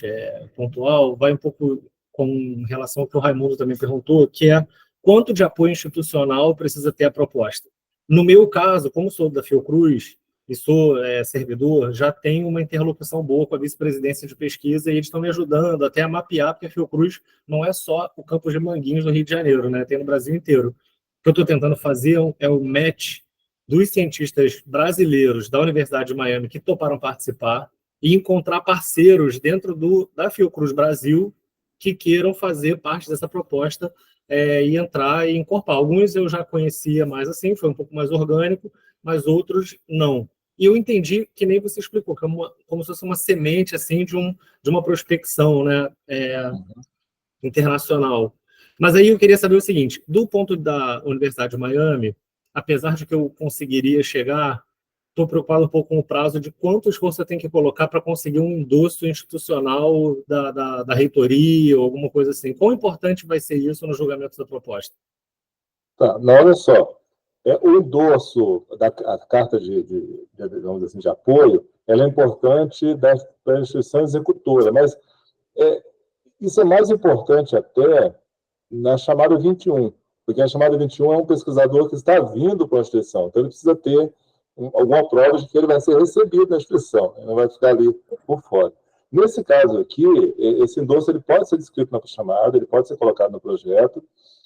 pontual, vai um pouco com relação ao que o Raimundo também perguntou, que é quanto de apoio institucional precisa ter a proposta. No meu caso, como sou da Fiocruz e sou servidor, já tenho uma interlocução boa com a vice-presidência de pesquisa e eles estão me ajudando até a mapear, porque a Fiocruz não é só o campus de Manguinhos do Rio de Janeiro, né? Tem no Brasil inteiro. O que eu estou tentando fazer é o match dos cientistas brasileiros da Universidade de Miami que toparam participar e encontrar parceiros dentro da Fiocruz Brasil que queiram fazer parte dessa proposta e entrar e encorpar. Alguns eu já conhecia mais assim, foi um pouco mais orgânico, mas outros não. E eu entendi, que nem você explicou, que é como se fosse uma semente assim, de uma prospecção, né, internacional. Mas aí eu queria saber o seguinte, do ponto da Universidade de Miami, apesar de que eu conseguiria chegar, estou preocupado um pouco com o prazo de quanto esforço você tem que colocar para conseguir um endosso institucional da reitoria ou alguma coisa assim. Quão importante vai ser isso no julgamento da proposta? Tá, não, olha só. O endosso da carta digamos assim, de apoio, ela é importante da instituição executora, mas isso é mais importante até na chamada 21, porque a chamada 21 é um pesquisador que está vindo para a instituição, então ele precisa ter alguma prova de que ele vai ser recebido na instituição, ele não vai ficar ali por fora. Nesse caso aqui, esse endosso ele pode ser descrito na chamada, ele pode ser colocado no projeto,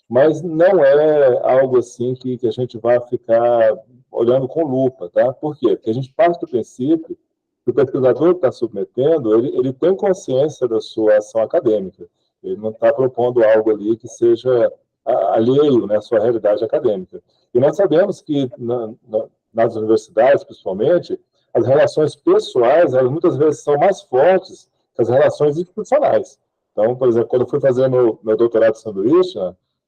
mas não é algo assim que a gente vai ficar olhando com lupa, tá? Por quê? Porque a gente parte do princípio que o pesquisador que está submetendo, ele tem consciência da sua ação acadêmica, ele não está propondo algo ali que seja alheio, né, à sua realidade acadêmica. E nós sabemos que nas universidades, principalmente, as relações pessoais, elas muitas vezes são mais fortes que as relações institucionais. Então, por exemplo, quando eu fui fazer meu doutorado de sanduíche,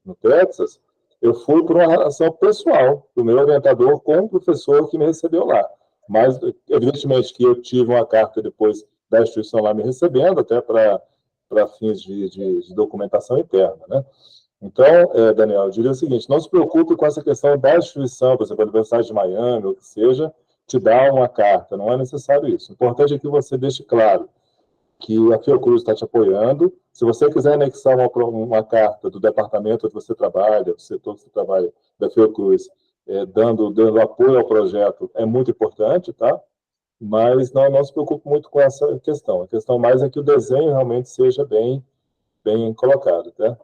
no Texas, eu fui por uma relação pessoal do meu orientador com o professor que me recebeu lá. Mas, evidentemente, que eu tive uma carta depois da instituição lá me recebendo, até para fins de documentação interna, né? Então, Daniel, eu diria o seguinte, não se preocupe com essa questão da instituição, por exemplo, a Universidade de Miami, ou o que seja, te dá uma carta, não é necessário isso. O importante é que você deixe claro que a Fiocruz está te apoiando. Se você quiser anexar uma carta do departamento onde você trabalha, do setor que você trabalha, da Fiocruz, dando apoio ao projeto, é muito importante, tá? Mas não se preocupe muito com essa questão. A questão mais é que o desenho realmente seja bem colocado, tá?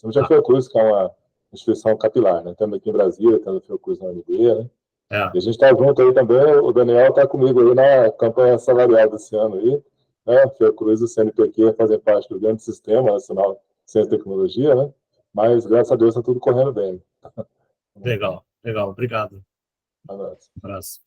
Já a Fiocruz, que é uma instituição capilar, né? Tendo aqui em Brasília, tendo a Fiocruz na UNB, né? E a gente está junto aí também, o Daniel está comigo aí na campanha salarial desse ano aí, né? A Fiocruz e o CNPq fazem parte do grande Sistema Nacional de Ciência e Tecnologia, né? Mas, graças a Deus, está tudo correndo bem. Legal, obrigado. Abraço.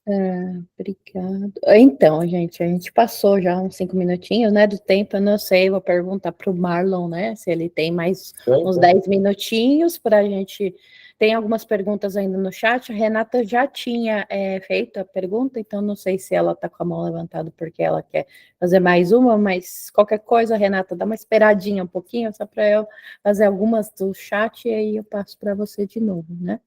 Obrigado. Então, gente, a gente passou já uns 5 minutinhos, né, do tempo, eu não sei, vou perguntar para o Marlon, né, se ele tem mais uns 10 minutinhos para a gente... Tem algumas perguntas ainda no chat, a Renata já tinha feito a pergunta, então não sei se ela está com a mão levantada porque ela quer fazer mais uma, mas qualquer coisa, Renata, dá uma esperadinha um pouquinho, só para eu fazer algumas do chat e aí eu passo para você de novo, né?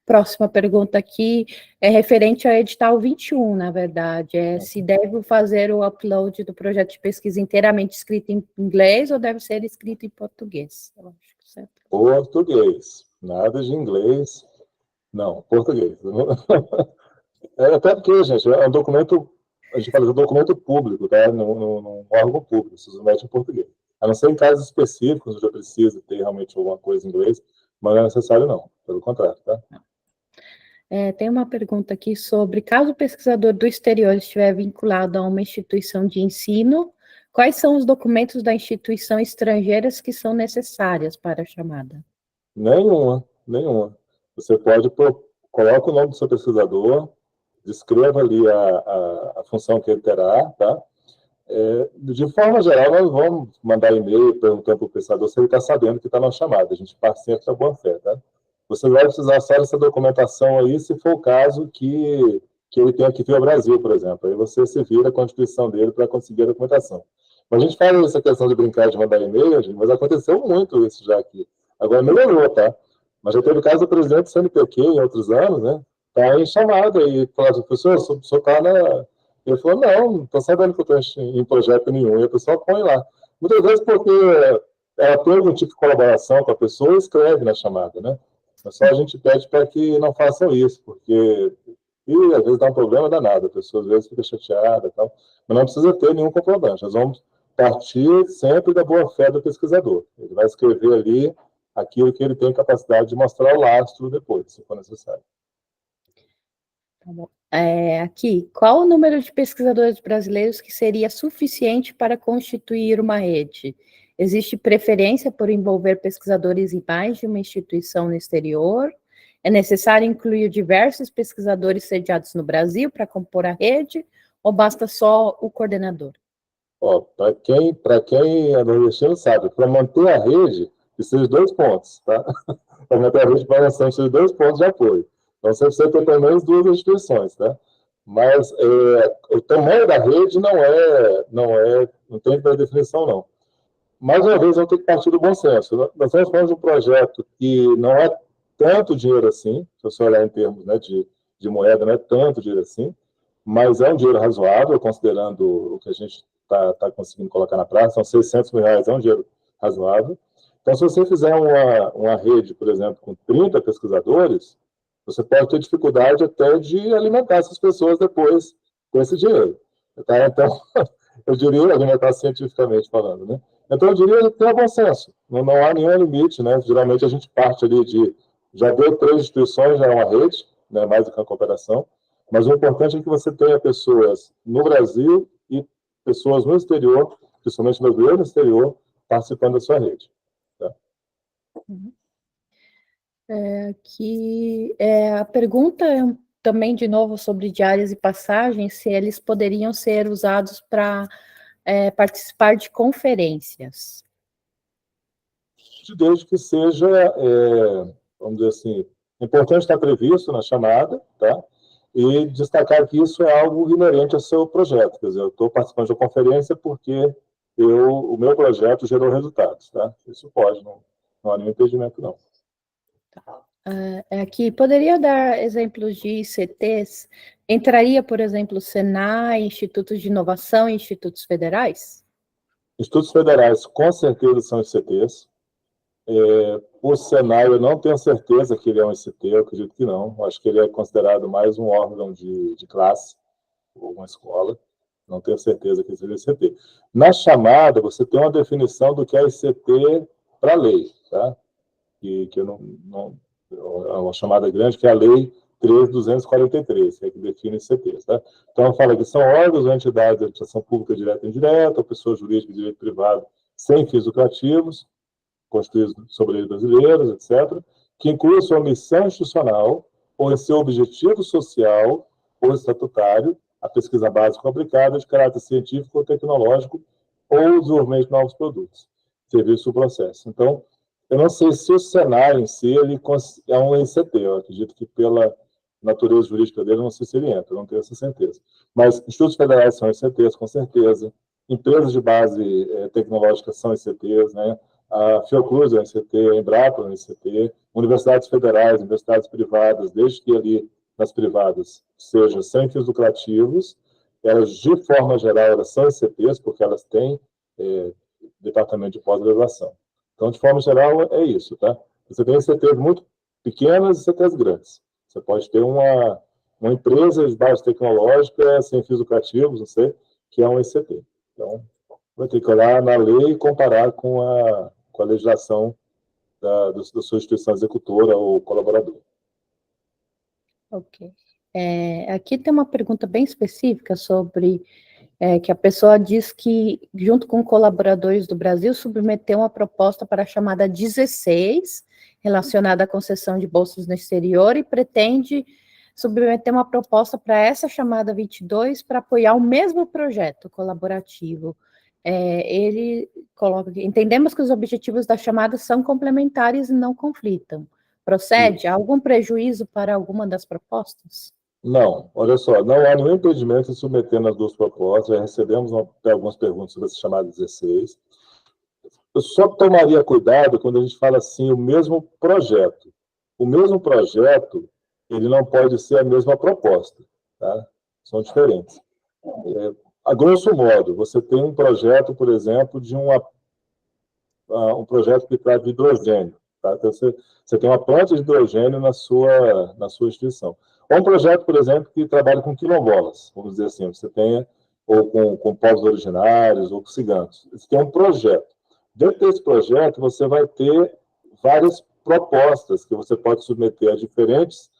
Próxima pergunta aqui é referente ao edital 21, na verdade, se deve fazer o upload do projeto de pesquisa inteiramente escrito em inglês ou deve ser escrito em português? Eu acho que certo. Português, nada de inglês, não, português. Até porque, gente, é um documento a gente fala de documento público, tá? Num órgão público, se mete em português. A não ser em casos específicos, onde eu preciso ter realmente alguma coisa em inglês, mas não é necessário não, pelo contrário, tá? Tem uma pergunta aqui sobre, caso o pesquisador do exterior estiver vinculado a uma instituição de ensino, quais são os documentos da instituição estrangeiras que são necessárias para a chamada? Nenhuma. Você pode, coloca o nome do seu pesquisador, descreva ali a função que ele terá, tá? De forma geral, nós vamos mandar e-mail perguntando para o pesquisador se ele está sabendo que está na chamada. A gente parte sempre da boa fé, tá? Você vai precisar só dessa documentação aí, se for o caso que ele tenha que vir ao Brasil, por exemplo. Aí você se vira com a instituição dele para conseguir a documentação. Mas a gente fala essa questão de brincar de mandar e-mail, mas aconteceu muito isso já aqui. Agora melhorou, tá? Mas já teve o caso do presidente do CNPq em outros anos, né? Está em chamada e fala assim, professor, o senhor está na... Ele falou, não estou sabendo que eu estou em projeto nenhum. E a pessoa põe lá. Muitas vezes porque ela tem algum tipo de colaboração com a pessoa e escreve na chamada, né? Mas só a gente pede para que não façam isso, porque às vezes dá um problema danado, a pessoa às vezes fica chateada e tal, mas não precisa ter nenhum comprovante. Nós vamos partir sempre da boa-fé do pesquisador. Ele vai escrever ali aquilo que ele tem capacidade de mostrar o lastro depois, se for necessário. Tá bom. Aqui, qual o número de pesquisadores brasileiros que seria suficiente para constituir uma rede? Existe preferência por envolver pesquisadores em mais de uma instituição no exterior? É necessário incluir diversos pesquisadores sediados no Brasil para compor a rede? Ou basta só o coordenador? Para quem é nordestino sabe, para manter a rede, precisa de 2 pontos, tá? Para manter a rede de avaliação, precisa de 2 pontos de apoio. Então, você precisa ter pelo menos 2 instituições, tá? Mas o tamanho da rede não tem definição, não. Mais uma vez, eu tenho que partir do bom senso. Nós estamos falando de um projeto que não é tanto dinheiro assim, se você olhar em termos, né, de moeda, não é tanto dinheiro assim, mas é um dinheiro razoável, considerando o que a gente está conseguindo colocar na praça, são R$600 mil, é um dinheiro razoável. Então, se você fizer uma rede, por exemplo, com 30 pesquisadores, você pode ter dificuldade até de alimentar essas pessoas depois com esse dinheiro. Tá? Então, eu diria alimentar cientificamente falando, né? Então, eu diria ter bom senso. Não há nenhum limite, né? Geralmente, a gente parte ali já deu 3 instituições, já é uma rede, né? Mais do que uma cooperação. Mas o importante é que você tenha pessoas no Brasil e pessoas no exterior, principalmente brasileiros no exterior, participando da sua rede. Tá? A pergunta é também, de novo, sobre diárias e passagens, se eles poderiam ser usados para participar de conferências. Desde que seja, vamos dizer assim, importante estar previsto na chamada, tá? E destacar que isso é algo inerente ao seu projeto. Quer dizer, eu estou participando de uma conferência porque o meu projeto gerou resultados, tá? Isso pode, não há nenhum impedimento, não. Aqui, poderia dar exemplos de ICTs? Entraria, por exemplo, Senai, institutos de inovação e institutos federais? Institutos federais, com certeza, são ICTs. O Senai, eu não tenho certeza que ele é um ICT, eu acredito que não. Acho que ele é considerado mais um órgão de classe, ou uma escola. Não tenho certeza que seja ICT. Na chamada, você tem uma definição do que é ICT para a lei, tá? Que é uma chamada grande, que é a Lei 3.243, que é que define ICTs, tá? Então, fala que são órgãos ou entidades de administração pública direta e indireta, ou pessoas jurídicas de direito privado sem fins lucrativos, constituídos sobre leis brasileiras, etc., que inclui sua missão institucional ou em seu objetivo social ou estatutário a pesquisa básica aplicada de caráter científico ou tecnológico ou o desenvolvimento de novos produtos, serviço ou processo. Então, eu não sei se o Senai em si ele é um ICT, eu acredito que pela natureza jurídica dele, eu não sei se ele entra, eu não tenho essa certeza. Mas institutos federais são ICTs, com certeza. Empresas de base tecnológica são ICTs, né? A Fiocruz é um ICT, a Embrapa é um ICT, universidades federais, universidades privadas, desde que ali nas privadas sejam sem fins lucrativos, elas, de forma geral, elas são ICTs, porque elas têm departamento de pós-graduação. Então, de forma geral, é isso, tá? Você tem ICTs muito pequenas e ICTs grandes. Você pode ter uma empresa de base tecnológica sem fins lucrativos, não sei, que é um ECT. Então, vai ter que olhar na lei e comparar com a legislação da sua instituição executora ou colaborador. Ok. Aqui tem uma pergunta bem específica sobre que a pessoa diz que, junto com colaboradores do Brasil, submeteu uma proposta para a chamada 16, relacionada à concessão de bolsas no exterior, e pretende submeter uma proposta para essa chamada 22 para apoiar o mesmo projeto colaborativo. Ele coloca aqui: entendemos que os objetivos da chamada são complementares e não conflitam. Procede? Há algum prejuízo para alguma das propostas? Não, olha só, não há nenhum impedimento em submeter nas duas propostas. Já recebemos algumas perguntas sobre essa chamada 16. Eu só tomaria cuidado quando a gente fala assim, o mesmo projeto. O mesmo projeto, ele não pode ser a mesma proposta, tá? São diferentes. A grosso modo, você tem um projeto, por exemplo, de um projeto que trata de hidrogênio, tá? Então, você tem uma planta de hidrogênio na sua instituição. Ou um projeto, por exemplo, que trabalha com quilombolas, vamos dizer assim, você tenha, ou com povos originários, ou com ciganos. Você tem um projeto. Dentro desse projeto, você vai ter várias propostas que você pode submeter a diferentes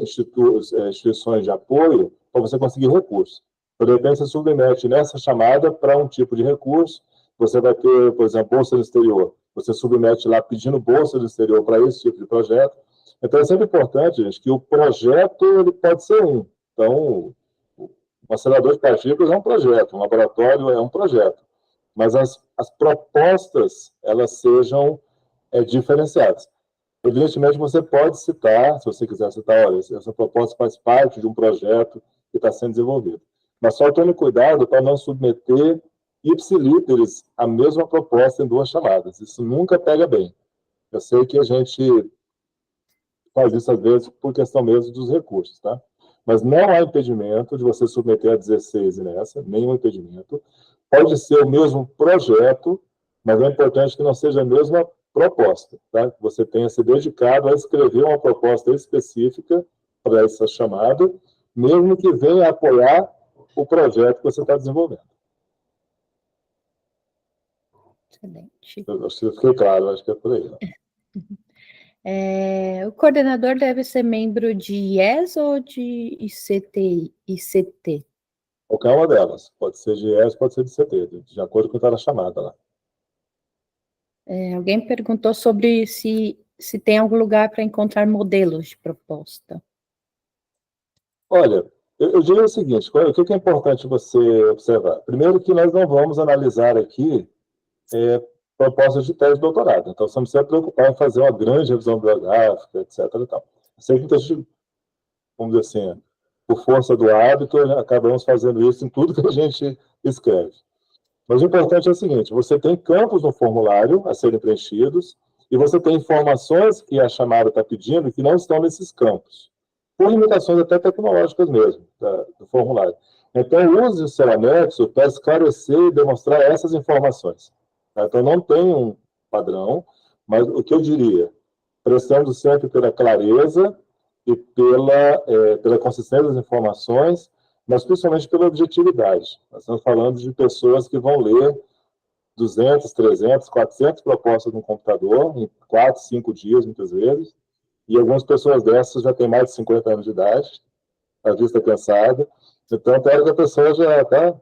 instituições de apoio para você conseguir recursos. De repente, você submete nessa chamada para um tipo de recurso, você vai ter, por exemplo, bolsa no exterior. Você submete lá pedindo bolsa no exterior para esse tipo de projeto. Então, é sempre importante, gente, que o projeto ele pode ser um. Então, um acelerador de partículas é um projeto, um laboratório é um projeto. Mas as propostas, elas sejam diferenciadas. Evidentemente, você pode citar, se você quiser citar, olha, essa proposta faz parte de um projeto que está sendo desenvolvido. Mas só tome cuidado para não submeter ipsilíteres a mesma proposta em duas chamadas. Isso nunca pega bem. Eu sei que a gente faz isso, às vezes, por questão mesmo dos recursos, tá? Mas não há impedimento de você submeter a 16 nessa, nenhum impedimento. Pode ser o mesmo projeto, mas é importante que não seja a mesma proposta, tá? Que você tenha se dedicado a escrever uma proposta específica para essa chamada, mesmo que venha apoiar o projeto que você está desenvolvendo. Excelente. Eu acho que fiquei claro, acho que é por aí. O coordenador deve ser membro de IES ou de ICT? Qualquer uma delas. Pode ser de IES, pode ser de ICT, de acordo com o que está na chamada lá. Alguém perguntou sobre se tem algum lugar para encontrar modelos de proposta. Olha, eu diria o seguinte, o que é importante você observar? Primeiro que nós não vamos analisar aqui propostas de tese de doutorado. Então, você não precisa preocupar em fazer uma grande revisão bibliográfica, etc. E tal. Sei que muita gente, vamos dizer assim, por força do hábito, acabamos fazendo isso em tudo que a gente escreve. Mas o importante é o seguinte, você tem campos no formulário a serem preenchidos e você tem informações que a chamada está pedindo que não estão nesses campos, por limitações até tecnológicas mesmo, do formulário. Então, use o seu anexo para esclarecer e demonstrar essas informações. Então, não tem um padrão, mas o que eu diria, prestando sempre pela clareza e pela consistência das informações, mas principalmente pela objetividade. Nós estamos falando de pessoas que vão ler 200, 300, 400 propostas no computador, em 4, 5 dias, muitas vezes, e algumas pessoas dessas já têm mais de 50 anos de idade, a vista cansada, então, até que a pessoa já está...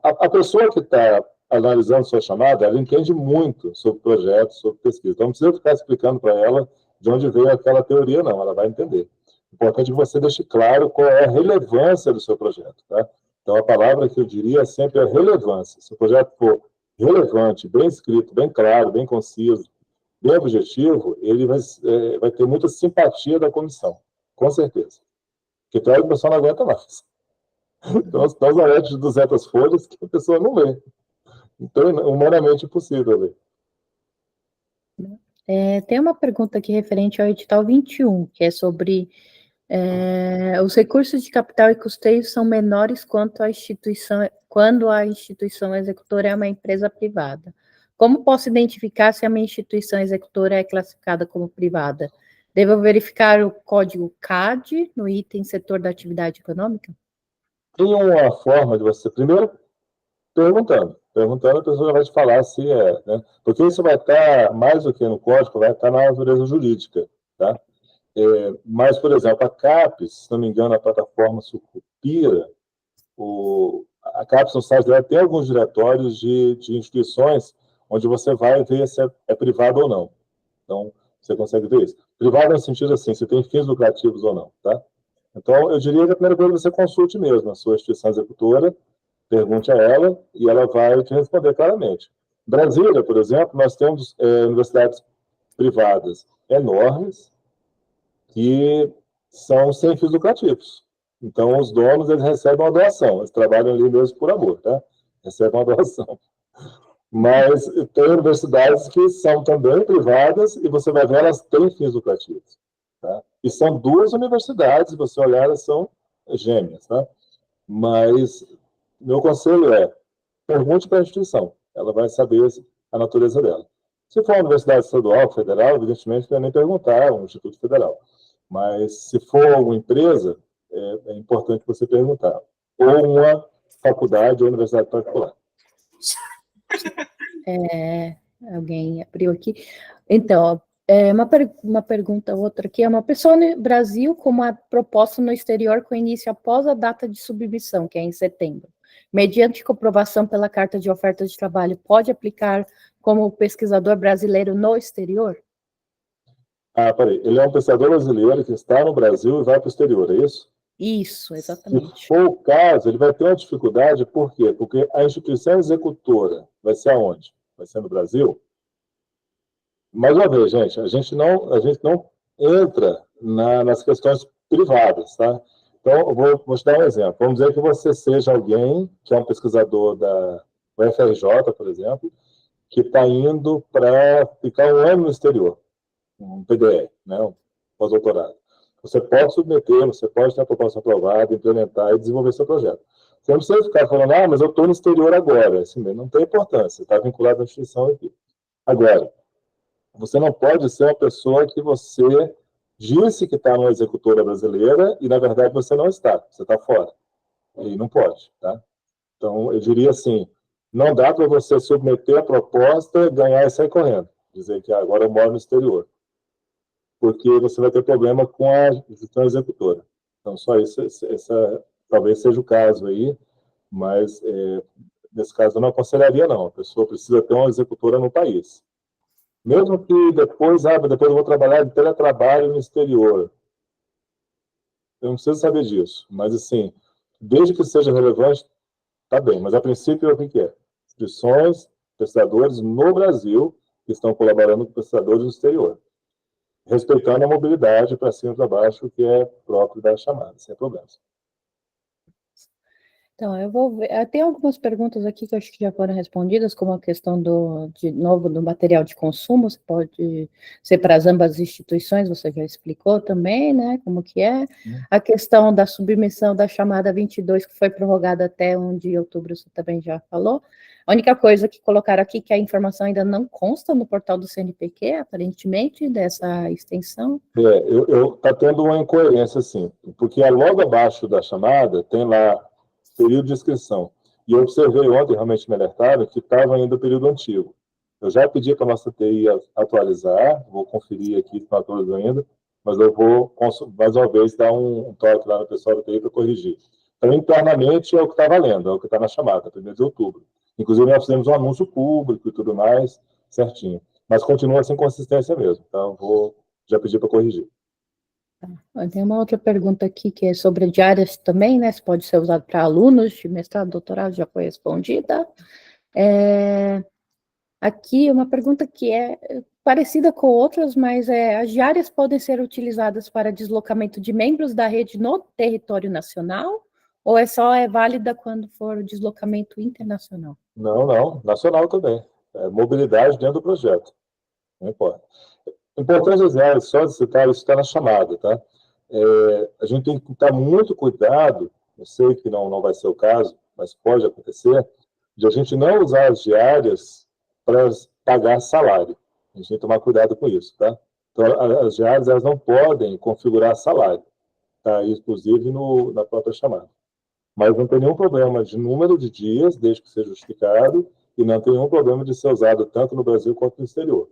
A pessoa que está analisando sua chamada, ela entende muito sobre projetos, sobre pesquisa. Então, não precisa ficar explicando para ela de onde veio aquela teoria, não. Ela vai entender. O importante é que você deixe claro qual é a relevância do seu projeto, tá? Então, a palavra que eu diria é sempre a relevância. Se o projeto for relevante, bem escrito, bem claro, bem conciso, bem objetivo, ele vai ter muita simpatia da comissão, com certeza. Porque tem hora que a pessoa não aguenta mais. Então, os anexos de 200 folhas que a pessoa não lê. Então, é humanamente impossível ler. Tem uma pergunta aqui referente ao edital 21, que é sobre os recursos de capital e custeio são menores quando a instituição executora é uma empresa privada. Como posso identificar se a minha instituição executora é classificada como privada? devo verificar o código CAD no item setor da atividade econômica? Tem uma forma de você, primeiro, perguntando, a pessoa vai te falar se é, né? Porque isso vai estar, mais do que no código, vai estar na natureza jurídica, tá? Mas, por exemplo, a CAPES, se não me engano, a plataforma Sucupira, a CAPES no site dela tem alguns diretórios de instituições onde você vai ver se é privado ou não. Então, você consegue ver isso. Privado no sentido assim, se tem fins lucrativos ou não, tá? Então, eu diria que a primeira coisa você consulte mesmo a sua instituição executora, pergunte a ela e ela vai te responder claramente. Em Brasília, por exemplo, nós temos universidades privadas enormes que são sem fins lucrativos. Então, os donos, eles recebem uma doação. Eles trabalham ali mesmo por amor, tá? Recebem uma doação. Mas tem universidades que são também privadas e você vai ver, elas têm fins lucrativos. Tá? E são duas universidades, se você olhar, elas são gêmeas. Tá? Mas meu conselho é, pergunte para a instituição. Ela vai saber a natureza dela. Se for uma universidade estadual, federal, evidentemente, não é nem perguntar, um instituto federal. Mas se for uma empresa, é importante você perguntar. Ou uma faculdade ou universidade particular. Alguém abriu aqui. Então, uma pergunta, outra aqui. É uma pessoa no Brasil com uma proposta no exterior com início após a data de submissão, que é em setembro. Mediante comprovação pela carta de oferta de trabalho, pode aplicar como pesquisador brasileiro no exterior? Peraí. Ele é um pesquisador brasileiro que está no Brasil e vai para o exterior, é isso? Isso, exatamente. Se for o caso, ele vai ter uma dificuldade, por quê? Porque a instituição executora vai ser aonde? Vai ser no Brasil? Mais uma vez, gente, a gente não entra nas questões privadas, tá? Então, eu vou te dar um exemplo. Vamos dizer que você seja alguém que é um pesquisador da UFRJ, por exemplo, que está indo para ficar um ano no exterior, um PDE, né? Um pós-doutorado. Você pode submeter, você pode ter a proposta aprovada, implementar e desenvolver seu projeto. Você não precisa ficar falando, mas eu estou no exterior agora. Assim, não tem importância, está vinculado à instituição aqui. Agora, você não pode ser uma pessoa que você disse que está numa executora brasileira e, na verdade, você não está, você está fora. E não pode, tá? Então, eu diria assim, não dá para você submeter a proposta, ganhar e sair correndo. Dizer que agora eu moro no exterior. Porque você vai ter problema com a gestão executora. Então, só isso, talvez seja o caso aí, mas nesse caso eu não aconselharia, não. A pessoa precisa ter uma executora no país. Mesmo que depois eu vou trabalhar de teletrabalho no exterior. Eu não preciso saber disso, mas assim, desde que seja relevante, tá bem, mas a princípio o que é? Instituições, pesquisadores no Brasil que estão colaborando com pesquisadores no exterior. Respeitando a mobilidade para cima e para baixo, que é próprio da chamada, sem problemas. Então, eu vou ver. Tem algumas perguntas aqui que eu acho que já foram respondidas, como a questão do material de consumo, pode ser para as ambas instituições, você já explicou também, né, como que é. A questão da submissão da chamada 22, que foi prorrogada até 1 de outubro, você também já falou. A única coisa que colocaram aqui, que a informação ainda não consta no portal do CNPq, aparentemente, dessa extensão. Está tendo uma incoerência, sim, porque logo abaixo da chamada tem lá período de inscrição. E eu observei ontem, realmente me alertaram, que estava ainda o período antigo. Eu já pedi para a nossa TI atualizar, vou conferir aqui se não atualizou ainda, mas eu vou, mais uma vez, dar um toque lá no pessoal da TI para corrigir. Então, internamente, é o que está valendo, é o que está na chamada, 1º de outubro. Inclusive, nós fizemos um anúncio público e tudo mais, certinho. Mas continua sem consistência mesmo, então vou já pedir para corrigir. Tem uma outra pergunta aqui que é sobre diárias também, né? Se pode ser usado para alunos de mestrado, doutorado, já foi respondida. Aqui uma pergunta que é parecida com outras, mas as diárias podem ser utilizadas para deslocamento de membros da rede no território nacional? Ou é válida quando for deslocamento internacional? Não, nacional também. Mobilidade dentro do projeto, não importa. Importante dizer, só de citar, isso está na chamada, tá? A gente tem que estar muito cuidado, eu sei que não vai ser o caso, mas pode acontecer, de a gente não usar as diárias para pagar salário. A gente tem que tomar cuidado com isso, tá? Então, as diárias elas não podem configurar salário, tá? Inclusive na própria chamada. Mas não tem nenhum problema de número de dias, desde que seja justificado, e não tem nenhum problema de ser usado tanto no Brasil quanto no exterior.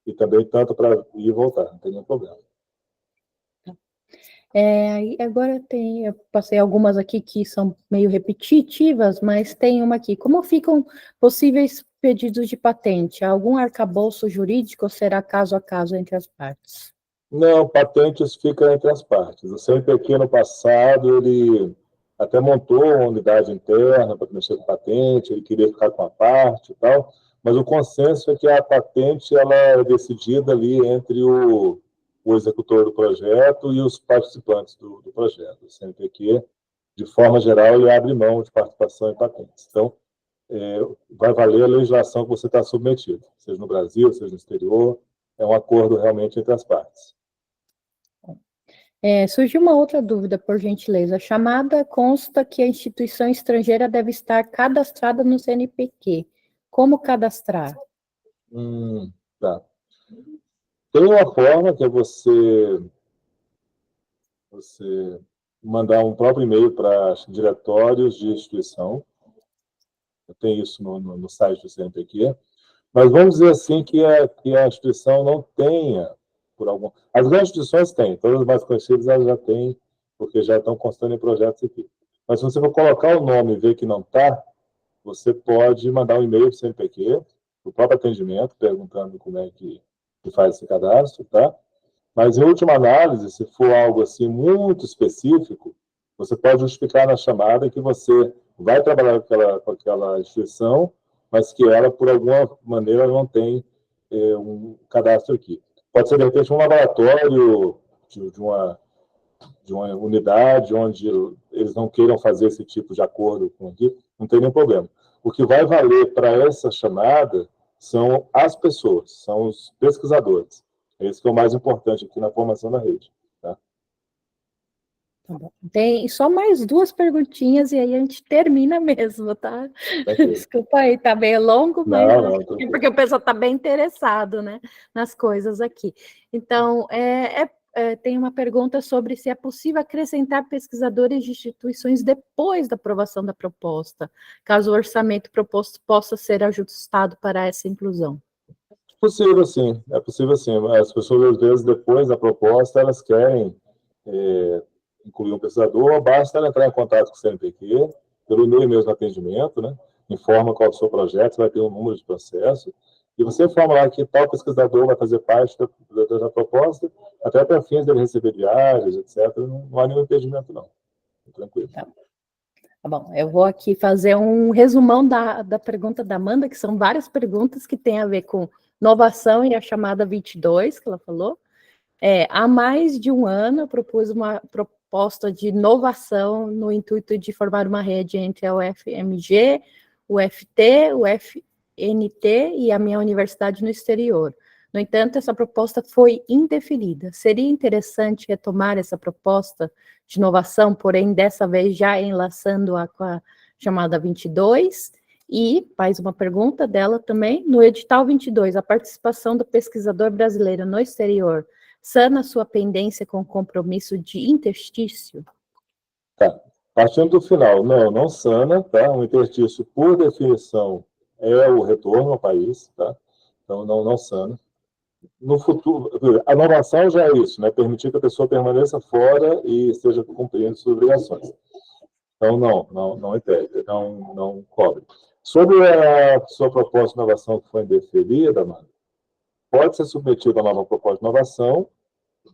E também tanto para ir e voltar, não tem nenhum problema. Agora eu passei algumas aqui que são meio repetitivas, mas tem uma aqui. Como ficam possíveis pedidos de patente? Algum arcabouço jurídico ou será caso a caso entre as partes? Não, patentes ficam entre as partes. O CNPq, no passado, ele até montou uma unidade interna para mexer com patente, ele queria ficar com a parte e tal, mas o consenso é que a patente ela é decidida ali entre o executor do projeto e os participantes do projeto. O CNPq, de forma geral, ele abre mão de participação em patentes. Então, vai valer a legislação que você está submetido, seja no Brasil, seja no exterior, é um acordo realmente entre as partes. Surgiu uma outra dúvida, por gentileza. A chamada consta que a instituição estrangeira deve estar cadastrada no CNPq. Como cadastrar? Tá. Tem uma forma que é você mandar um próprio e-mail para diretórios de instituição. Tem isso no site do CNPq. Mas vamos dizer assim que a instituição não tenha, por algum... As grandes instituições têm, todas as mais conhecidas elas já têm, porque já estão constando em projetos aqui. Mas se você for colocar o nome e ver que não está, você pode mandar um e-mail para o CNPq, para o próprio atendimento, perguntando como é que faz esse cadastro, tá? Mas, em última análise, se for algo assim muito específico, você pode justificar na chamada que você vai trabalhar com aquela instituição, mas que ela, por alguma maneira, não tem um cadastro aqui. Pode ser, de repente, um laboratório de uma unidade onde eles não queiram fazer esse tipo de acordo com aqui, não tem nenhum problema. O que vai valer para essa chamada são as pessoas, são os pesquisadores. Esse que é o mais importante aqui na formação da rede. Tá? Tá bom. Tem só mais duas perguntinhas e aí a gente termina mesmo, tá? Desculpa aí, tá bem longo, mas porque o pessoal está bem interessado, né, nas coisas aqui. Então, tem uma pergunta sobre se é possível acrescentar pesquisadores de instituições depois da aprovação da proposta, caso o orçamento proposto possa ser ajustado para essa inclusão. É possível, sim. As pessoas, às vezes, depois da proposta, elas querem incluir um pesquisador, basta ela entrar em contato com o CNPq, pelo e-mail mesmo atendimento, né? Informa qual é o seu projeto, você vai ter um número de processo, e você informa lá que tal pesquisador vai fazer parte da proposta, até para fins dele receber diárias, etc. Não há nenhum impedimento, não. Tranquilo. Tá bom, eu vou aqui fazer um resumão da pergunta da Amanda, que são várias perguntas que têm a ver com inovação e a chamada 22, que ela falou. Há mais de um ano, eu propus uma proposta de inovação no intuito de formar uma rede entre a UFMG, o FT, o FNT e a minha universidade no exterior. No entanto, essa proposta foi indeferida. Seria interessante retomar essa proposta de inovação, porém, dessa vez já enlaçando-a com a chamada 22. E, mais uma pergunta dela também, no edital 22, a participação do pesquisador brasileiro no exterior sana sua pendência com compromisso de interstício? Tá. Partindo do final, não sana, tá? Um interstício, por definição, é o retorno ao país, tá? Então, não sana. No futuro, a inovação já é isso, né? Permitir que a pessoa permaneça fora e esteja cumprindo suas obrigações. Então, não impede, não cobre. Sobre a sua proposta de inovação que foi indeferida, Amanda, pode ser submetida a nova proposta de inovação,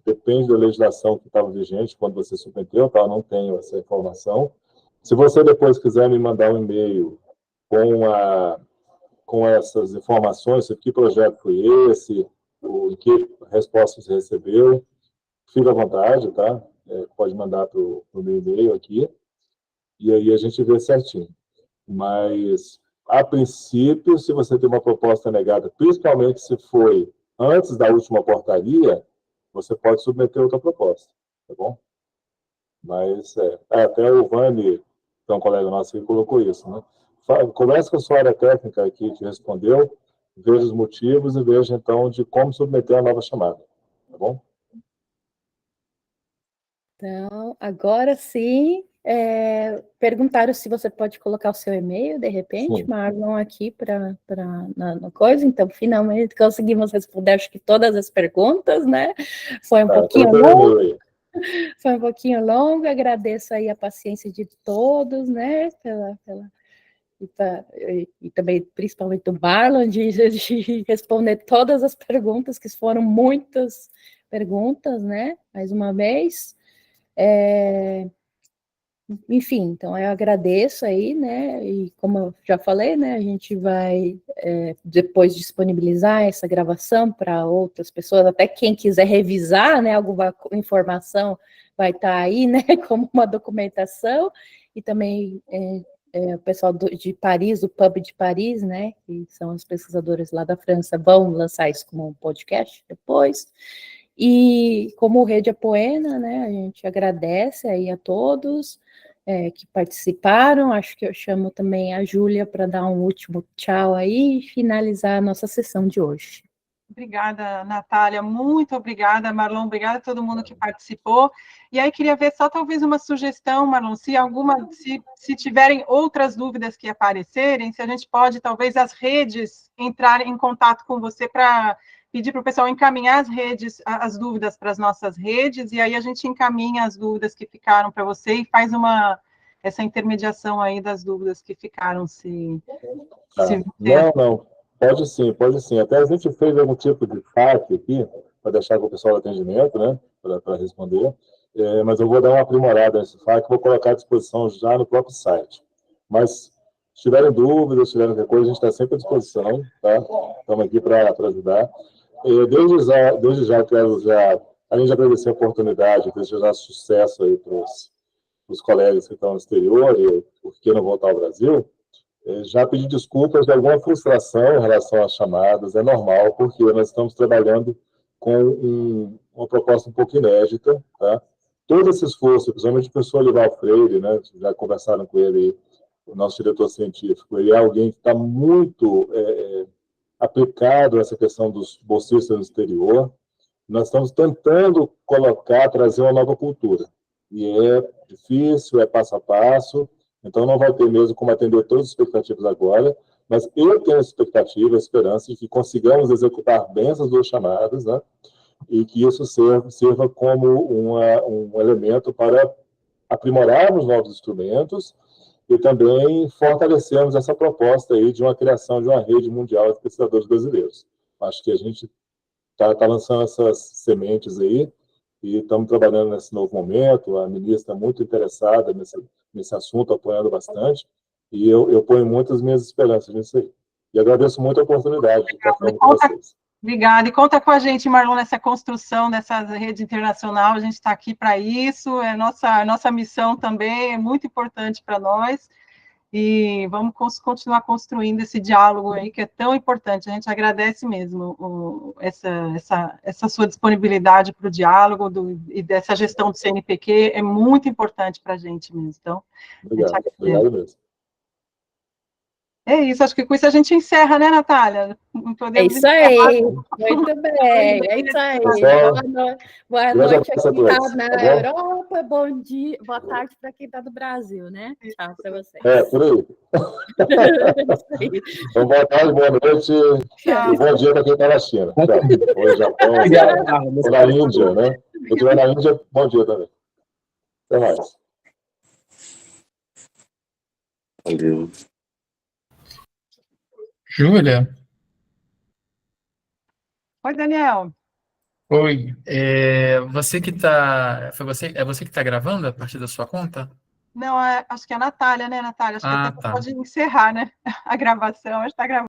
depende da legislação que estava vigente quando você submeteu, tá? Eu não tenho essa informação. Se você depois quiser me mandar um e-mail com essas informações, que projeto foi esse, que resposta você recebeu, fique à vontade, tá? Pode mandar para o meu e-mail aqui, e aí a gente vê certinho. Mas, a princípio, se você tem uma proposta negada, principalmente se foi antes da última portaria, você pode submeter outra proposta, tá bom? Mas, até o Vani, que é um colega nosso, que colocou isso, né? Converse com a sua área técnica aqui que respondeu, veja os motivos e veja, então, de como submeter a nova chamada. tá bom? Então, agora sim, perguntaram se você pode colocar o seu e-mail, de repente, Sim. Marlon, aqui na coisa, então, finalmente conseguimos responder, acho que todas as perguntas, né? Foi um pouquinho longo. Foi um pouquinho longo, agradeço aí a paciência de todos, né, e também, principalmente do Marlon, de responder todas as perguntas, que foram muitas perguntas, né, mais uma vez. Enfim, então eu agradeço aí, né, e como eu já falei, né, a gente vai depois disponibilizar essa gravação para outras pessoas, até quem quiser revisar, né, alguma informação vai estar aí, né, como uma documentação, e também o pessoal de Paris, o Pub de Paris, né, que são os pesquisadores lá da França, vão lançar isso como um podcast depois. E como Rede Apoena, né, a gente agradece aí a todos que participaram. Acho que eu chamo também a Júlia para dar um último tchau aí e finalizar a nossa sessão de hoje. Obrigada, Natália, muito obrigada, Marlon, obrigada a todo mundo que participou. E aí queria ver só talvez uma sugestão, Marlon, se tiverem outras dúvidas que aparecerem, se a gente pode, talvez, as redes entrarem em contato com você para pedir para o pessoal encaminhar as dúvidas para as nossas redes, e aí a gente encaminha as dúvidas que ficaram para você e faz essa intermediação aí das dúvidas que ficaram, Não. Pode sim. Até a gente fez algum tipo de FAQ aqui, para deixar com o pessoal do atendimento, né, para responder, mas eu vou dar uma aprimorada nesse FAQ, vou colocar à disposição já no próprio site. Mas, se tiverem dúvidas, se tiverem qualquer coisa, a gente está sempre à disposição, tá? Estamos aqui para ajudar. Desde já, quero além de agradecer a oportunidade, desejar sucesso aí para os colegas que estão no exterior e por que não voltar ao Brasil. Já pedi desculpas de alguma frustração em relação às chamadas, é normal, porque nós estamos trabalhando com uma proposta um pouco inédita, tá? Todo esse esforço, principalmente o professor Olival Freire, né, já conversaram com ele, o nosso diretor científico, ele é alguém que está muito aplicado a essa questão dos bolsistas no exterior. Nós estamos tentando trazer uma nova cultura, e é difícil, é passo a passo, então não vai ter mesmo como atender todas as expectativas agora, mas eu tenho a expectativa, a esperança de que consigamos executar bem essas duas chamadas, né, e que isso sirva como um elemento para aprimorarmos novos instrumentos e também fortalecermos essa proposta aí de uma criação de uma rede mundial de pesquisadores brasileiros. Acho que a gente está lançando essas sementes aí e estamos trabalhando nesse novo momento. A ministra é muito interessada nesse assunto, apoiando bastante, e eu ponho muitas minhas esperanças nisso aí. E agradeço muito a oportunidade de estar falando com vocês. Obrigada, e conta com a gente, Marlon, nessa construção dessa rede internacional, a gente está aqui para isso, nossa missão também é muito importante para nós, e vamos continuar construindo esse diálogo aí, que é tão importante. A gente agradece mesmo essa sua disponibilidade para o diálogo e dessa gestão do CNPq, é muito importante para a gente mesmo. Então, obrigado mesmo. É isso, acho que com isso a gente encerra, né, Natália? É isso aí, muito bem, é isso aí. Boa noite a quem está na Europa, bom dia, boa tarde para quem está no Brasil, né? Tchau para vocês. Por aí. Então, boa tarde, boa noite e bom dia para quem está na China. Tchau. Ou no Japão, ou na Índia, né? Se estiver na Índia, bom dia também. Até mais. Valeu. Júlia? Oi, Daniel. Oi. Você que está... É você que está gravando a partir da sua conta? Não, acho que é a Natália, né, Natália? Acho que até tá. pode encerrar, né? A gravação, acho que está gravando.